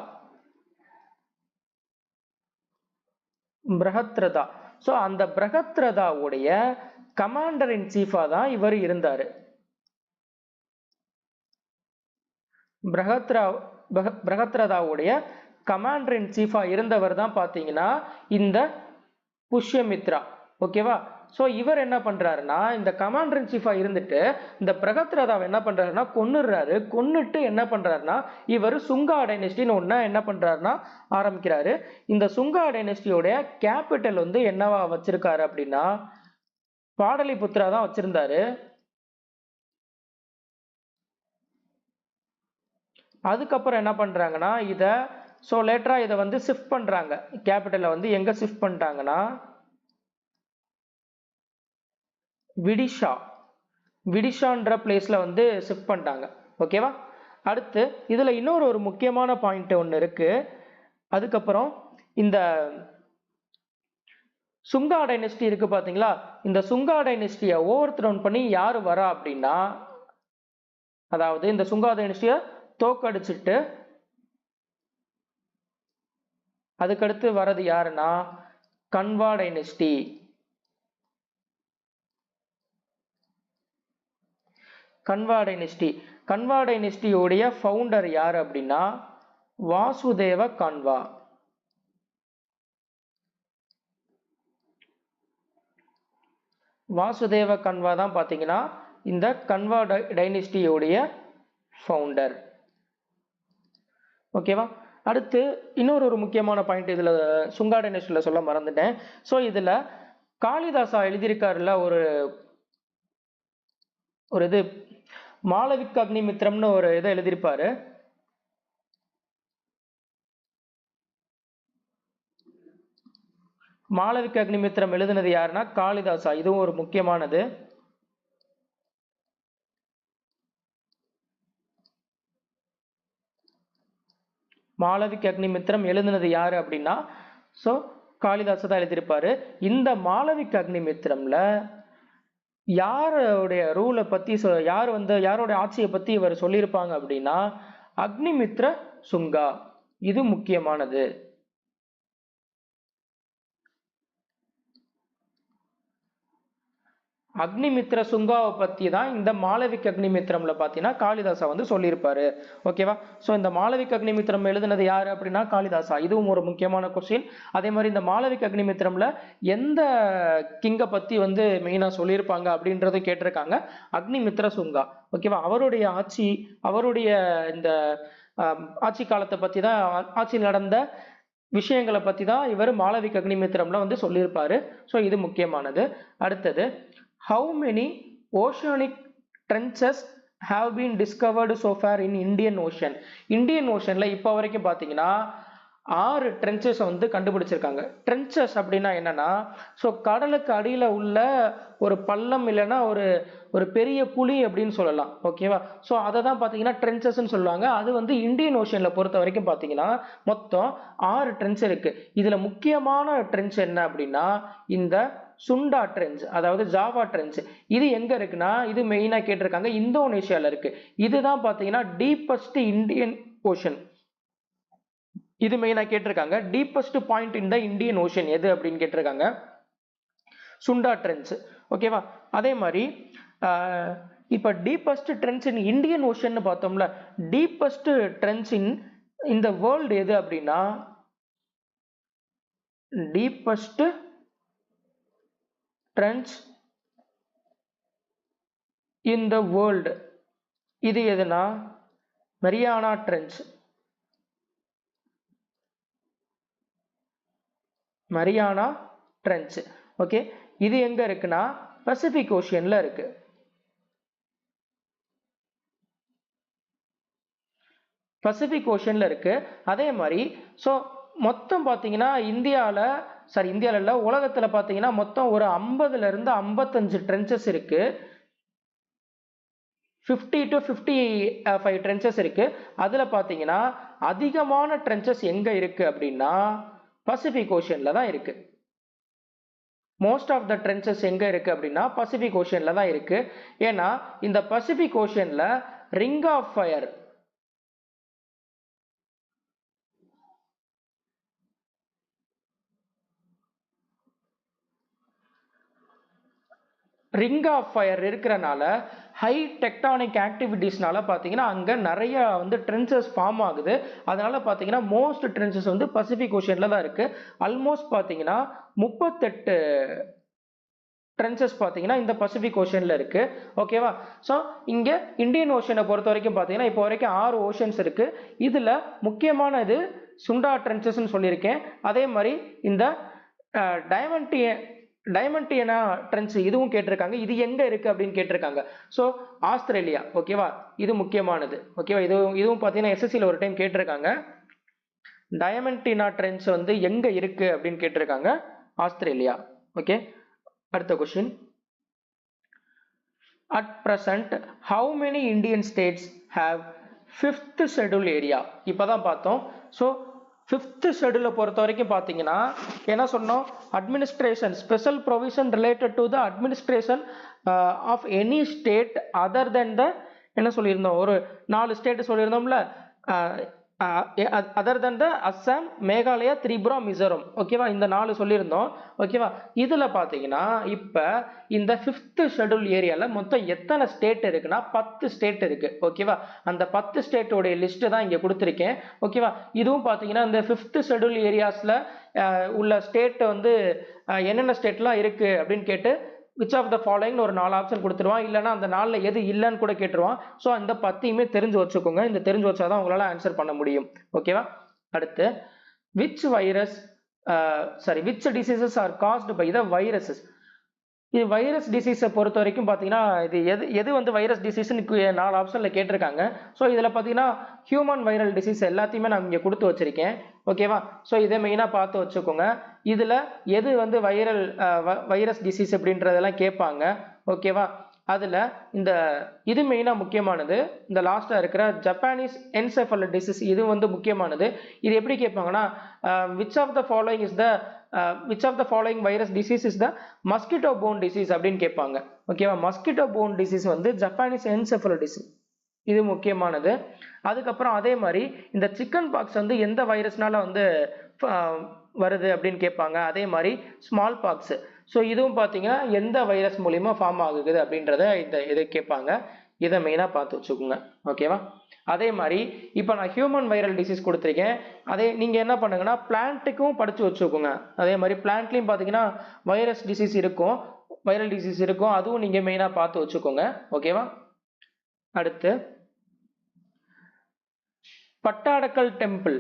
ஸோ அந்த பிரஹத்ரதாவுடைய கமாண்டர் இன் சீஃபா தான் இவர் இருந்தாரு. பிரஹத்ரதாவுடைய கமாண்டர் இன் சீஃபா இருந்தவர் தான் பார்த்தீங்கன்னா இந்த புஷ்யமித்ரா. ஓகேவா? ஸோ இவர் என்ன பண்றாருன்னா இந்த கமாண்டர் இன் சீஃபா இருந்துட்டு இந்த பிரகத்ரதாவை என்ன பண்றாருன்னா கொன்னுட்டு என்ன பண்றாருன்னா இவர் சுங்கா டைனஸ்டின்னு ஒன்று என்ன பண்றாருன்னா ஆரம்பிக்கிறாரு. இந்த சுங்கா டைனஸ்டியோட கேபிட்டல் வந்து என்னவா வச்சிருக்காரு அப்படின்னா பாடலிபுத்ரா தான் வச்சிருந்தாரு. அதுக்கப்புறம் என்ன பண்றாங்கன்னா ஸோ லேட்டரா இதை வந்து ஷிஃப்ட் பண்றாங்க. கேபிட்டலை வந்து எங்க ஷிஃப்ட் பண்ணிட்டாங்கன்னா விடிஷான்ற பிளேஸ்ல வந்து ஷிஃப்ட் பண்ணிட்டாங்க. ஓகேவா? அடுத்து இதுல இன்னொரு முக்கியமான பாயிண்ட் ஒன்று இருக்கு. அதுக்கப்புறம் இந்த சுங்கா டைனஸ்டி இருக்கு பாத்தீங்களா, இந்த சுங்கா டைனஸ்டியை ஓவர் த்ரோன் பண்ணி யாரு வரா அப்படின்னா அதாவது இந்த சுங்கா டைனஸ்டியை தோக்கடிச்சிட்டு அதுக்கடுத்து வர்றது யாருன்னா கன்வா டைனஸ்டி. கன்வா டைனஸ்டி, கன்வா டைனஸ்டியோடைய ஃபவுண்டர் யார் அப்படின்னா வாசுதேவ கன்வா. வாசுதேவ கன்வா தான் பார்த்தீங்கன்னா இந்த கன்வா டைனஸ்டியோடைய ஃபவுண்டர். ஓகேவா. அடுத்து இன்னொரு முக்கியமான பாயிண்ட் இதில் சுங்கா டைனஸ்டியில் சொல்ல மறந்துட்டேன். ஸோ இதில் காளிதாசா எழுதியிருக்காருல ஒரு இது மாளவிக அக்னிமித்ரம்னு ஒரு இதை எழுதியிருப்பாரு. மாளவிக அக்னிமித்ரம் எழுதினது யாருன்னா காளிதாசா. இதுவும் ஒரு முக்கியமானது. மாளவிக அக்னிமித்ரம் எழுதினது யாரு அப்படின்னா ஸோ காளிதாசா தான் எழுதியிருப்பாரு. இந்த மாளவிக அக்னிமித்ரம்ல யாருடைய ரூலை பத்தி யாருடைய ஆட்சியை பத்தி இவர் சொல்லியிருப்பாங்க அப்படின்னா அக்னிமித்ர சுங்கா. இது முக்கியமானது. அக்னிமித்ர சுங்காவை பத்தி தான் இந்த மாளவிக அக்னிமித்ரம்ல பாத்தீங்கன்னா காளிதாசா வந்து சொல்லியிருப்பாரு. ஓகேவா. ஸோ இந்த மாளவிக அக்னிமித்ரம் எழுதுனது யாரு அப்படின்னா காளிதாசா. இதுவும் ஒரு முக்கியமான கொஸ்டின். அதே மாதிரி இந்த மாளவிக அக்னிமித்ரம்ல எந்த கிங்கை பத்தி வந்து மெயினா சொல்லியிருப்பாங்க அப்படின்றதும் கேட்டிருக்காங்க. அக்னிமித்ர சுங்கா. ஓகேவா. அவருடைய ஆட்சி, அவருடைய இந்த ஆட்சி காலத்தை பத்தி தான், ஆட்சியில் நடந்த விஷயங்களை பத்தி தான் இவர் மாளவிக அக்னிமித்ரம்ல வந்து சொல்லியிருப்பாரு. ஸோ இது முக்கியமானது. அடுத்தது, how many oceanic trenches have been discovered so far in Indian Ocean? Indian Oceanல இப்போ வரைக்கும் பார்த்தீங்கன்னா 6 ட்ரென்ச்சஸ் வந்து கண்டுபிடிச்சிருக்காங்க. ட்ரென்ச்சஸ் அப்படின்னா என்னன்னா ஸோ கடலுக்கு அடியில் உள்ள ஒரு பள்ளம் இல்லைன்னா ஒரு பெரிய குழி அப்படின்னு சொல்லலாம். ஓகேவா. ஸோ அதை தான் பார்த்தீங்கன்னா ட்ரென்ச்சஸ்ன்னு சொல்லுவாங்க. அது வந்து இந்தியன் ஓஷனில் பொறுத்த வரைக்கும் பார்த்தீங்கன்னா மொத்தம் 6 ட்ரென்ச் இருக்கு. இதில் முக்கியமான ட்ரென்ச் என்ன அப்படின்னா இந்த சுண்டா ட்ரென்ச், அதாவது ஜாவா ட்ரென்ச். இது எங்க இருக்குன்னா இது மெயினா கேட்டிருக்காங்க இந்தோனேஷியால இருக்கு. இதுதான் பார்த்தீங்கன்னா டீப்பஸ்ட் இந்தியன் ஓஷன். இது மெயினா கேட்டிருக்காங்க. Deepest point in the Indian ocean எது அப்படின்னு கேட்டிருக்காங்க சுண்டா ட்ரென்ச். ஓகேவா. அதே மாதிரி இப்ப deepest trench in Indian ocean பார்த்தோம்ல, டீப்பஸ்ட் ட்ரென்ச் இன் இந்த வேர்ல்டு எது அப்படின்னா deepest trench in the world இது எதுனா Mariana trench. Mariana trench. Okay. இது எங்க இருக்குன்னா பசிபிக் ஓஷன்ல இருக்கு. பசிபிக் ஓஷன்ல இருக்கு. அதே மாதிரி ஸோ மொத்தம் பார்த்தீங்கன்னா இந்தியாவில் இல்லை உலகத்தில் பார்த்தீங்கன்னா மொத்தம் ஒரு 50ல இருந்து 55 ட்ரென்ச்சஸ் இருக்கு. 50 to 55 ட்ரென்ச்சஸ் இருக்கு. அதில் பார்த்தீங்கன்னா அதிகமான ட்ரென்ச்சஸ் எங்க இருக்கு அப்படின்னா பசிபிக் ஓஷன்ல தான் இருக்கு. மோஸ்ட் ஆஃப் த ட்ரென்ச்சஸ் எங்க இருக்கு அப்படின்னா பசிபிக் ஓஷன்ல தான் இருக்கு. ஏன்னா இந்த பசிபிக் ஓஷன்ல ring of fire, ring of fire இருக்கிறனால ஹை டெக்டானிக் ஆக்டிவிட்டிஸ்னால பார்த்தீங்கன்னா அங்கே நிறைய வந்து ட்ரென்ச்சஸ் ஃபார்ம் ஆகுது. அதனால பார்த்தீங்கன்னா மோஸ்ட் ட்ரென்ச்சஸ் வந்து பசிபிக் ஓஷனில் தான் இருக்கு. ஆல்மோஸ்ட் பார்த்தீங்கன்னா 38 ட்ரென்ச்சஸ் பார்த்தீங்கன்னா இந்த பசிபிக் ஓஷனில் இருக்கு. ஓகேவா. ஸோ இங்கே இந்தியன் ஓஷனை பொறுத்த வரைக்கும் பார்த்தீங்கன்னா இப்போ வரைக்கும் 6 ஓஷன்ஸ் இருக்கு. இதில் முக்கியமானது சுண்டா ட்ரென்ச்சஸ்ன்னு சொல்லியிருக்கேன். அதே மாதிரி இந்த டைமண்டியனா ட்ரென்ச் இதுவும் கேட்டிருக்காங்க. இது எங்க இருக்கு அப்படின்னு கேட்டிருக்காங்க. So Australia. ஓகேவா. இது முக்கியமானது. ஓகேவா. இதுவும் பார்த்தீங்கன்னா எஸ்எஸ்சியில் ஒரு டைம் கேட்டிருக்காங்க. டயமண்டினா ட்ரென்ச் வந்து எங்க இருக்கு அப்படின்னு கேட்டிருக்காங்க ஆஸ்திரேலியா. ஓகே. அடுத்த question, at present how many Indian states have 5th schedule area? இப்பதான் பார்த்தோம். ஸோ 5th schedule பொறுத்த வரைக்கும் பார்த்தீங்கன்னா என்ன சொன்னோம், administration special provision related to the administration of any state other than the என்ன சொல்லியிருந்தோம், ஒரு 4 ஸ்டேட் சொல்லியிருந்தோம்ல, அதர் தன் த அஸ்ஸாம், மேகாலயா, திரிபுரா, மிசோரம். ஓகேவா, இந்த 4 சொல்லியிருந்தோம். ஓகேவா, இதுல பாத்தீங்கன்னா இப்ப இந்த 5th ஷெட்யூல் ஏரியால மொத்தம் எத்தனை ஸ்டேட் இருக்குன்னா 10 ஸ்டேட் இருக்கு. ஓகேவா, அந்த 10 ஸ்டேட்டோட லிஸ்ட் தான் இங்க கொடுத்துருக்கேன். ஓகேவா, இதுவும் பாத்தீங்கன்னா இந்த 5th ஷெட்யூல் ஏரியாஸ்ல உள்ள ஸ்டேட் வந்து என்னென்ன ஸ்டேட்லாம் இருக்கு அப்படின்னு கேட்டு விச் ஆஃப் த ஃபாலோயிங் ஒரு 4 ஆப்ஷன் கொடுத்துருவான், இல்லைன்னா அந்த 4ல எது இல்லைன்னு கூட கேட்டுருவான். ஸோ இந்த 10யுமே தெரிஞ்சு வச்சுக்கோங்க. இந்த தெரிஞ்சு வச்சாதான் உங்களால ஆன்சர் பண்ண முடியும். ஓகேவா, அடுத்து which virus which diseases are caused by the viruses. இது வைரஸ் டிசீஸை பொறுத்த வரைக்கும் பார்த்தீங்கன்னா இது எது வந்து வைரஸ் டிசீஸ்னு 4 ஆப்ஷனில் கேட்டிருக்காங்க. ஸோ இதில் பார்த்தீங்கன்னா ஹியூமன் வைரல் டிசீஸ் எல்லாத்தையுமே நான் இங்கே கொடுத்து வச்சிருக்கேன். ஓகேவா, ஸோ இதை மெயினாக பார்த்து வச்சுக்கோங்க. இதில் எது வந்து வைரஸ் டிசீஸ் அப்படின்றதெல்லாம் கேட்பாங்க. ஓகேவா, அதில் இது மெயினாக முக்கியமானது. இந்த லாஸ்ட்டாக இருக்கிற ஜப்பானீஸ் என்செஃபலைட்டிஸ் இது வந்து முக்கியமானது. இது எப்படி கேட்பாங்கன்னா which of the following virus disease is the mosquito borne disease அப்படின்னு கேட்பாங்க. ஓகேவா, மஸ்கிட்டோ போன் டிசீஸ் வந்து ஜப்பானீஸ் என்செஃபலைட்டிஸ் இது முக்கியமானது. அதுக்கப்புறம் அதே மாதிரி இந்த சிக்கன் பாக்ஸ் வந்து எந்த வைரஸ்னால வந்து வருது அப்படின்னு கேட்பாங்க. அதே மாதிரி ஸ்மால் பாக்ஸ், ஸோ இதுவும் பார்த்தீங்கன்னா எந்த வைரஸ் மூலியமா ஃபார்ம் ஆகுது அப்படின்றத இதை கேட்பாங்க. இதை மெயினாக பார்த்து வச்சுக்கோங்க. ஓகேவா, அதே மாதிரி இப்போ நான் ஹியூமன் வைரல் டிசீஸ் கொடுத்துருக்கேன். அதே நீங்கள் என்ன பண்ணுங்கன்னா பிளான்ட்டுக்கும் படித்து வச்சுக்கோங்க. அதே மாதிரி பிளான்ட்லையும் பார்த்தீங்கன்னா வைரல் டிசீஸ் இருக்கும், அதுவும் நீங்கள் மெயினாக பார்த்து வச்சுக்கோங்க. ஓகேவா, அடுத்து Pattadakal temple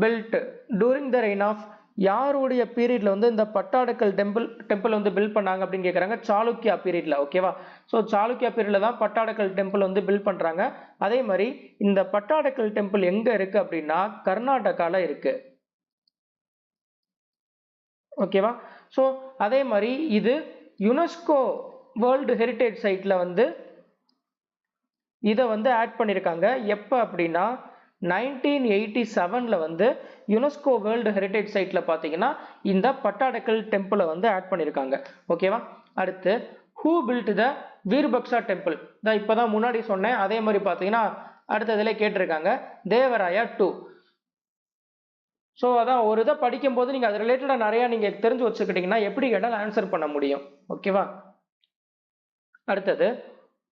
built during the reign of யாருடைய பீரியட்ல வந்து இந்த பட்டாடக்கல் டெம்பிள் வந்து பில்ட் பண்ணாங்க அப்படின்னு கேட்குறாங்க. சாளுக்கியா பீரியட்ல. ஓகேவா, ஸோ சாளுக்கியா பீரியட்ல தான் பட்டாடக்கல் டெம்பிள் வந்து பில்ட் பண்றாங்க. அதே மாதிரி இந்த பட்டாடக்கல் டெம்பிள் எங்க இருக்கு அப்படின்னா கர்நாடகால இருக்கு. ஓகேவா, ஸோ அதே மாதிரி இது யுனெஸ்கோ வேர்ல்டு ஹெரிட்டேஜ் சைட்ல வந்து இதை வந்து ஆட் பண்ணியிருக்காங்க. எப்போ அப்படின்னா 1987ல வந்து யுனெஸ்கோ வேர்ல்டு ஹெரிட்டேஜ் சைட்ல பார்த்தீங்கன்னா இந்த பட்டாடக்கல் டெம்பிளை வந்து ஆட் பண்ணியிருக்காங்க. ஓகேவா, அடுத்து ஹூ பில்ட் த வீர்பக்ஷா டெம்பிள், இப்போதான் முன்னாடி சொன்னேன். அதே மாதிரி பார்த்தீங்கன்னா அடுத்ததுல கேட்டிருக்காங்க தேவராயா 2. ஸோ அதான் ஒரு இதை படிக்கும் போது நீங்க அது ரிலேட்டடா நிறைய நீங்க தெரிஞ்சு வச்சுக்கிட்டீங்கன்னா எப்படி கேட்டாலும் ஆன்சர் பண்ண முடியும். ஓகேவா, அடுத்தது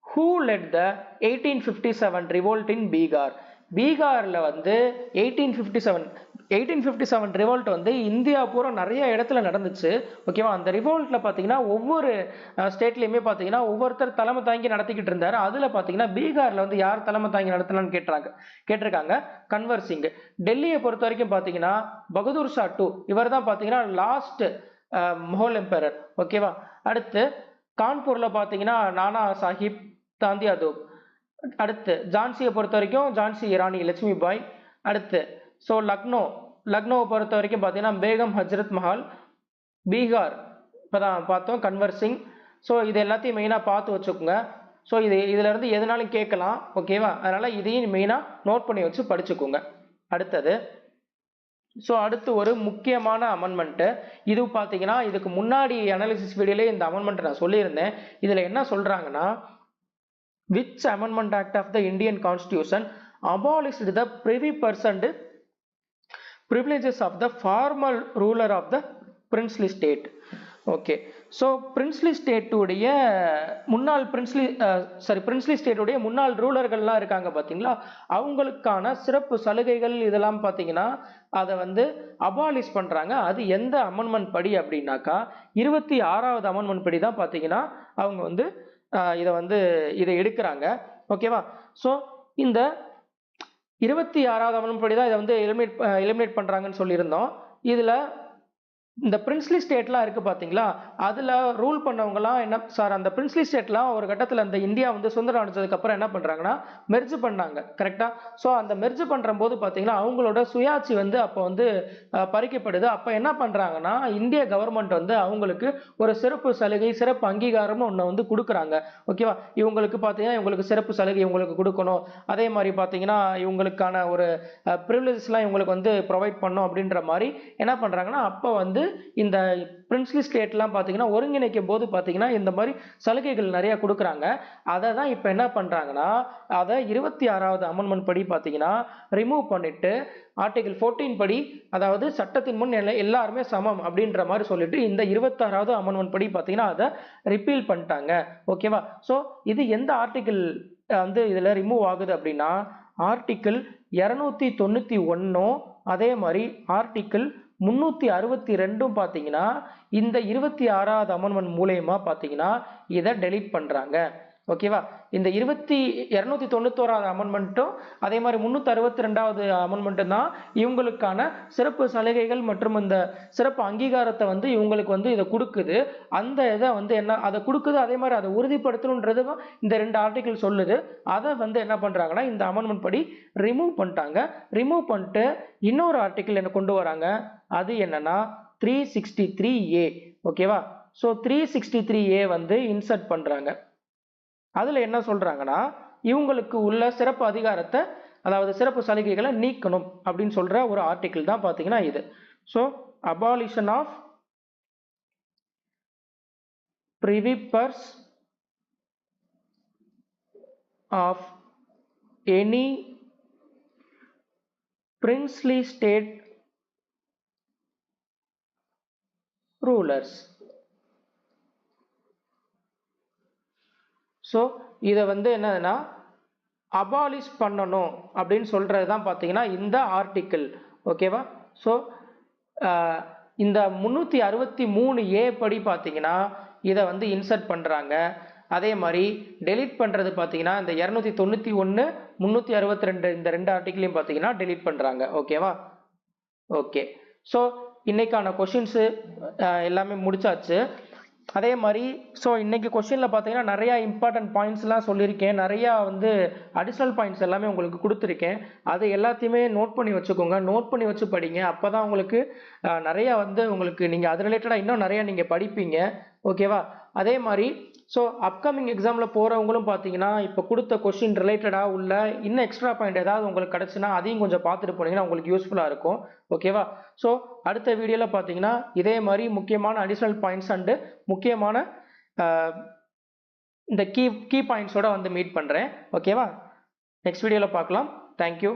who led the 1857 revolt in Bihar. பீகார்ல வந்து 1857 ரிவோல்ட் வந்து இந்தியா பூரா நிறைய இடத்துல நடந்துச்சு. ஓகேவா, அந்த ரிவோல்ட்ல பாத்தீங்கன்னா ஒவ்வொரு ஸ்டேட்லயுமே பாத்தீங்கன்னா ஒவ்வொருத்தர் தலைமை தாங்கி நடத்திக்கிட்டு இருந்தாரு. அதுல பாத்தீங்கன்னா பீகார்ல வந்து யார் தலைமை தாங்கி நடத்தினான்னு கேட்டிருக்காங்க கன்வர் சிங். டெல்லியை பொறுத்த வரைக்கும் பாத்தீங்கன்னா பகதூர் ஷா 2 இவர் தான் பாத்தீங்கன்னா லாஸ்ட் முகல் எம்பரர். ஓகேவா, அடுத்து கான்பூர்ல பாத்தீங்கன்னா நானா சாஹிப் தாந்தியாதோப். அடுத்து ஜான்சியை பொறுத்த வரைக்கும் ஜான்சி ராணி லட்சுமி பாய். அடுத்து ஸோ லக்னோவை பொறுத்த வரைக்கும் பார்த்தீங்கன்னா பேகம் ஹஜ்ரத் மஹால். பீகார் இப்போதான் பார்த்தோம் கன்வர் சிங். ஸோ இது எல்லாத்தையும் மெயினாக பார்த்து வச்சுக்கோங்க. ஸோ இதுல இருந்து எதுனாலும் கேட்கலாம். ஓகேவா, அதனால இதையும் மெயினாக நோட் பண்ணி வச்சு படிச்சுக்கோங்க. அடுத்தது அடுத்து ஒரு முக்கியமான அமெண்ட்மெண்ட். இது பார்த்தீங்கன்னா இதுக்கு முன்னாடி அனாலிசிஸ் வீடியோலே இந்த அமெண்ட்மெண்ட் நான் சொல்லியிருந்தேன். இதில் என்ன சொல்றாங்கன்னா which amendment act of the Indian Constitution abolished the privy person privileges of the formal ruler of the princely state. Okay, so princely ஸ்டேட்டுடைய முன்னாள் பிரின்ஸ்லி ஸ்டேட்டுடைய முன்னாள் ரூலர்கள்லாம் இருக்காங்க பார்த்தீங்களா, அவங்களுக்கான சிறப்பு சலுகைகள் இதெல்லாம் பார்த்தீங்கன்னா அதை வந்து அபாலிஷ் பண்ணுறாங்க. அது எந்த அமெண்ட்மெண்ட் படி அப்படின்னாக்கா 26வது அமெண்ட்மெண்ட் படி தான் பார்த்தீங்கன்னா அவங்க வந்து இதை எடுக்கிறாங்க. ஓகேவா, ஸோ இந்த 26வது அமெண்ட்மெண்ட் படி தான் இதை வந்து எலிமினேட் பண்ணுறாங்கன்னு சொல்லியிருந்தோம். இதில் இந்த பிரின்ஸ்லி ஸ்டேட்லாம் இருக்கு பார்த்தீங்களா, அதில் ரூல் பண்ணவங்கலாம் என்ன சார், அந்த பிரின்ஸ்லி ஸ்டேட்லாம் ஒரு கட்டத்தில் அந்த இந்தியா வந்து சுதந்திரம் அடைஞ்சதுக்கு அப்புறம் என்ன பண்ணுறாங்கன்னா மெர்ஜ் பண்ணாங்க. கரெக்டாக, ஸோ அந்த மெர்ஜ் பண்ணுற போது பார்த்தீங்கன்னா அவங்களோட சுயாட்சி வந்து அப்போ வந்து பறிக்கப்படுது. அப்போ என்ன பண்ணுறாங்கன்னா இந்திய கவர்மெண்ட் வந்து அவங்களுக்கு ஒரு சிறப்பு சலுகை சிறப்பு அங்கீகாரம்னு ஒன்று வந்து கொடுக்குறாங்க. ஓகேவா, இவங்களுக்கு பார்த்தீங்கன்னா இவங்களுக்கு சிறப்பு சலுகை இவங்களுக்கு கொடுக்கணும். அதே மாதிரி பார்த்தீங்கன்னா இவங்களுக்கான ஒரு ப்ரிவிலேஜஸ்லாம் இவங்களுக்கு வந்து ப்ரொவைட் பண்ணணும் அப்படின்ற மாதிரி என்ன பண்ணுறாங்கன்னா அப்போ வந்து இந்த பிரின்ஸ்லி ஸ்டேட்லாம் பார்த்தீங்கன்னா ஒருங்கிணைக்கும் போது பார்த்தீங்கன்னா இந்த மாதிரி சலுகைகள் நிறைய கொடுக்குறாங்க. அதை தான் இப்போ என்ன பண்ணுறாங்கன்னா அதை 26வது அமெண்ட்மெண்ட் படி பார்த்தீங்கன்னா ரிமூவ் பண்ணிட்டு ஆர்டிகல் 14 படி, அதாவது சட்டத்தின் முன் எல்லாருமே சமம் அப்படின்ற மாதிரி சொல்லிட்டு இந்த 26வது அமெண்ட்மெண்ட் படி பார்த்தீங்கன்னா அதை ரிப்பீல் பண்ணிட்டாங்க. ஓகேவா? ஸோ இது எந்த ஆர்டிகல் வந்து இதில் ரிமூவ் ஆகுது அப்படின்னா ஆர்டிகிள் 291 அதே மாதிரி ஆர்டிகிள் 362 பார்த்தீங்கன்னா இந்த 26வது அமெண்ட்மெண்ட் மூலமா பார்த்தீங்கன்னா இதை டெலீட் பண்றாங்க. ஓகேவா? இந்த 291வது அமெண்ட்மெண்ட்டும் அதே மாதிரி 362வது அமெண்ட்மெண்ட்டும் தான் இவங்களுக்கான சிறப்பு சலுகைகள் மற்றும் இந்த சிறப்பு அங்கீகாரத்தை வந்து இவங்களுக்கு வந்து இதை கொடுக்குது. அந்த இதை வந்து என்ன அதை கொடுக்குது, அதே மாதிரி அதை உறுதிப்படுத்தணுன்றது இந்த 2 ஆர்டிகிள் சொல்லுது. அதை வந்து என்ன பண்றாங்கன்னா இந்த அமெண்ட்மெண்ட் படி ரிமூவ் பண்ணிட்டாங்க. ரிமூவ் பண்ணிட்டு இன்னொரு ஆர்டிகிள் என்ன கொண்டு வராங்க, அது என்னன்னா 363A. ஓகேவா? ஸோ 363A வந்து இன்சர்ட் பண்றாங்க. அதுல என்ன சொல்றாங்கன்னா இவங்களுக்கு உள்ள சிறப்பு அதிகாரத்தை, அதாவது சிறப்பு சலுகைகளை நீக்கணும் அப்படின்னு சொல்ற ஒரு ஆர்டிகிள் தான் பாத்தீங்கன்னா இது. So abolition of privy purses of any princely state rulers. So இதை வந்து என்னதுன்னா அபாலிஷ் பண்ணணும் அப்படின்னு சொல்றது தான் பார்த்தீங்கன்னா இந்த ஆர்டிக்கிள். ஓகேவா? ஸோ இந்த 363A படி பார்த்தீங்கன்னா இதை வந்து இன்சர்ட் பண்ணுறாங்க. அதே மாதிரி டெலீட் பண்ணுறது பார்த்தீங்கன்னா இந்த 291 362 இந்த 2 ஆர்டிக்கிளையும் பார்த்தீங்கன்னா டெலீட் பண்ணுறாங்க. ஓகேவா? ஓகே. ஸோ இன்னைக்கான கொஷின்ஸு எல்லாமே முடிச்சாச்சு. அதே மாதிரி ஸோ இன்னைக்கு கொஸ்டின்ல பார்த்தீங்கன்னா நிறைய இம்பார்ட்டன்ட் பாயிண்ட்ஸ்லாம் சொல்லியிருக்கேன், நிறையா வந்து அடிஷ்னல் பாயிண்ட்ஸ் எல்லாமே உங்களுக்கு கொடுத்துருக்கேன். அது எல்லாத்தையுமே நோட் பண்ணி வச்சுக்கோங்க, நோட் பண்ணி வச்சு படிங்க. அப்போ தான் உங்களுக்கு நிறையா வந்து உங்களுக்கு நீங்கள் அது ரிலேட்டடாக இன்னும் நிறையா நீங்கள் படிப்பீங்க. ஓகேவா? அதே மாதிரி ஸோ அப்கமிங் எக்ஸாமில் போகிறவங்களும் பார்த்தீங்கன்னா இப்போ கொடுத்த கொஸ்டின் ரிலேட்டடாக உள்ள இன்னும் எக்ஸ்ட்ரா பாயிண்ட் ஏதாவது உங்களுக்கு கிடச்சுன்னா அதையும் கொஞ்சம் பார்த்துட்டு போனீங்கன்னா உங்களுக்கு யூஸ்ஃபுல்லாக இருக்கும். ஓகேவா? ஸோ அடுத்த வீடியோவில் பார்த்தீங்கன்னா இதே மாதிரி முக்கியமான அடிஷ்னல் பாயிண்ட்ஸ் அண்டு முக்கியமான இந்த கீ பாயிண்ட்ஸோட வந்து மீட் பண்ணுறேன். ஓகேவா? நெக்ஸ்ட் வீடியோவில் பார்க்கலாம். தேங்க்யூ.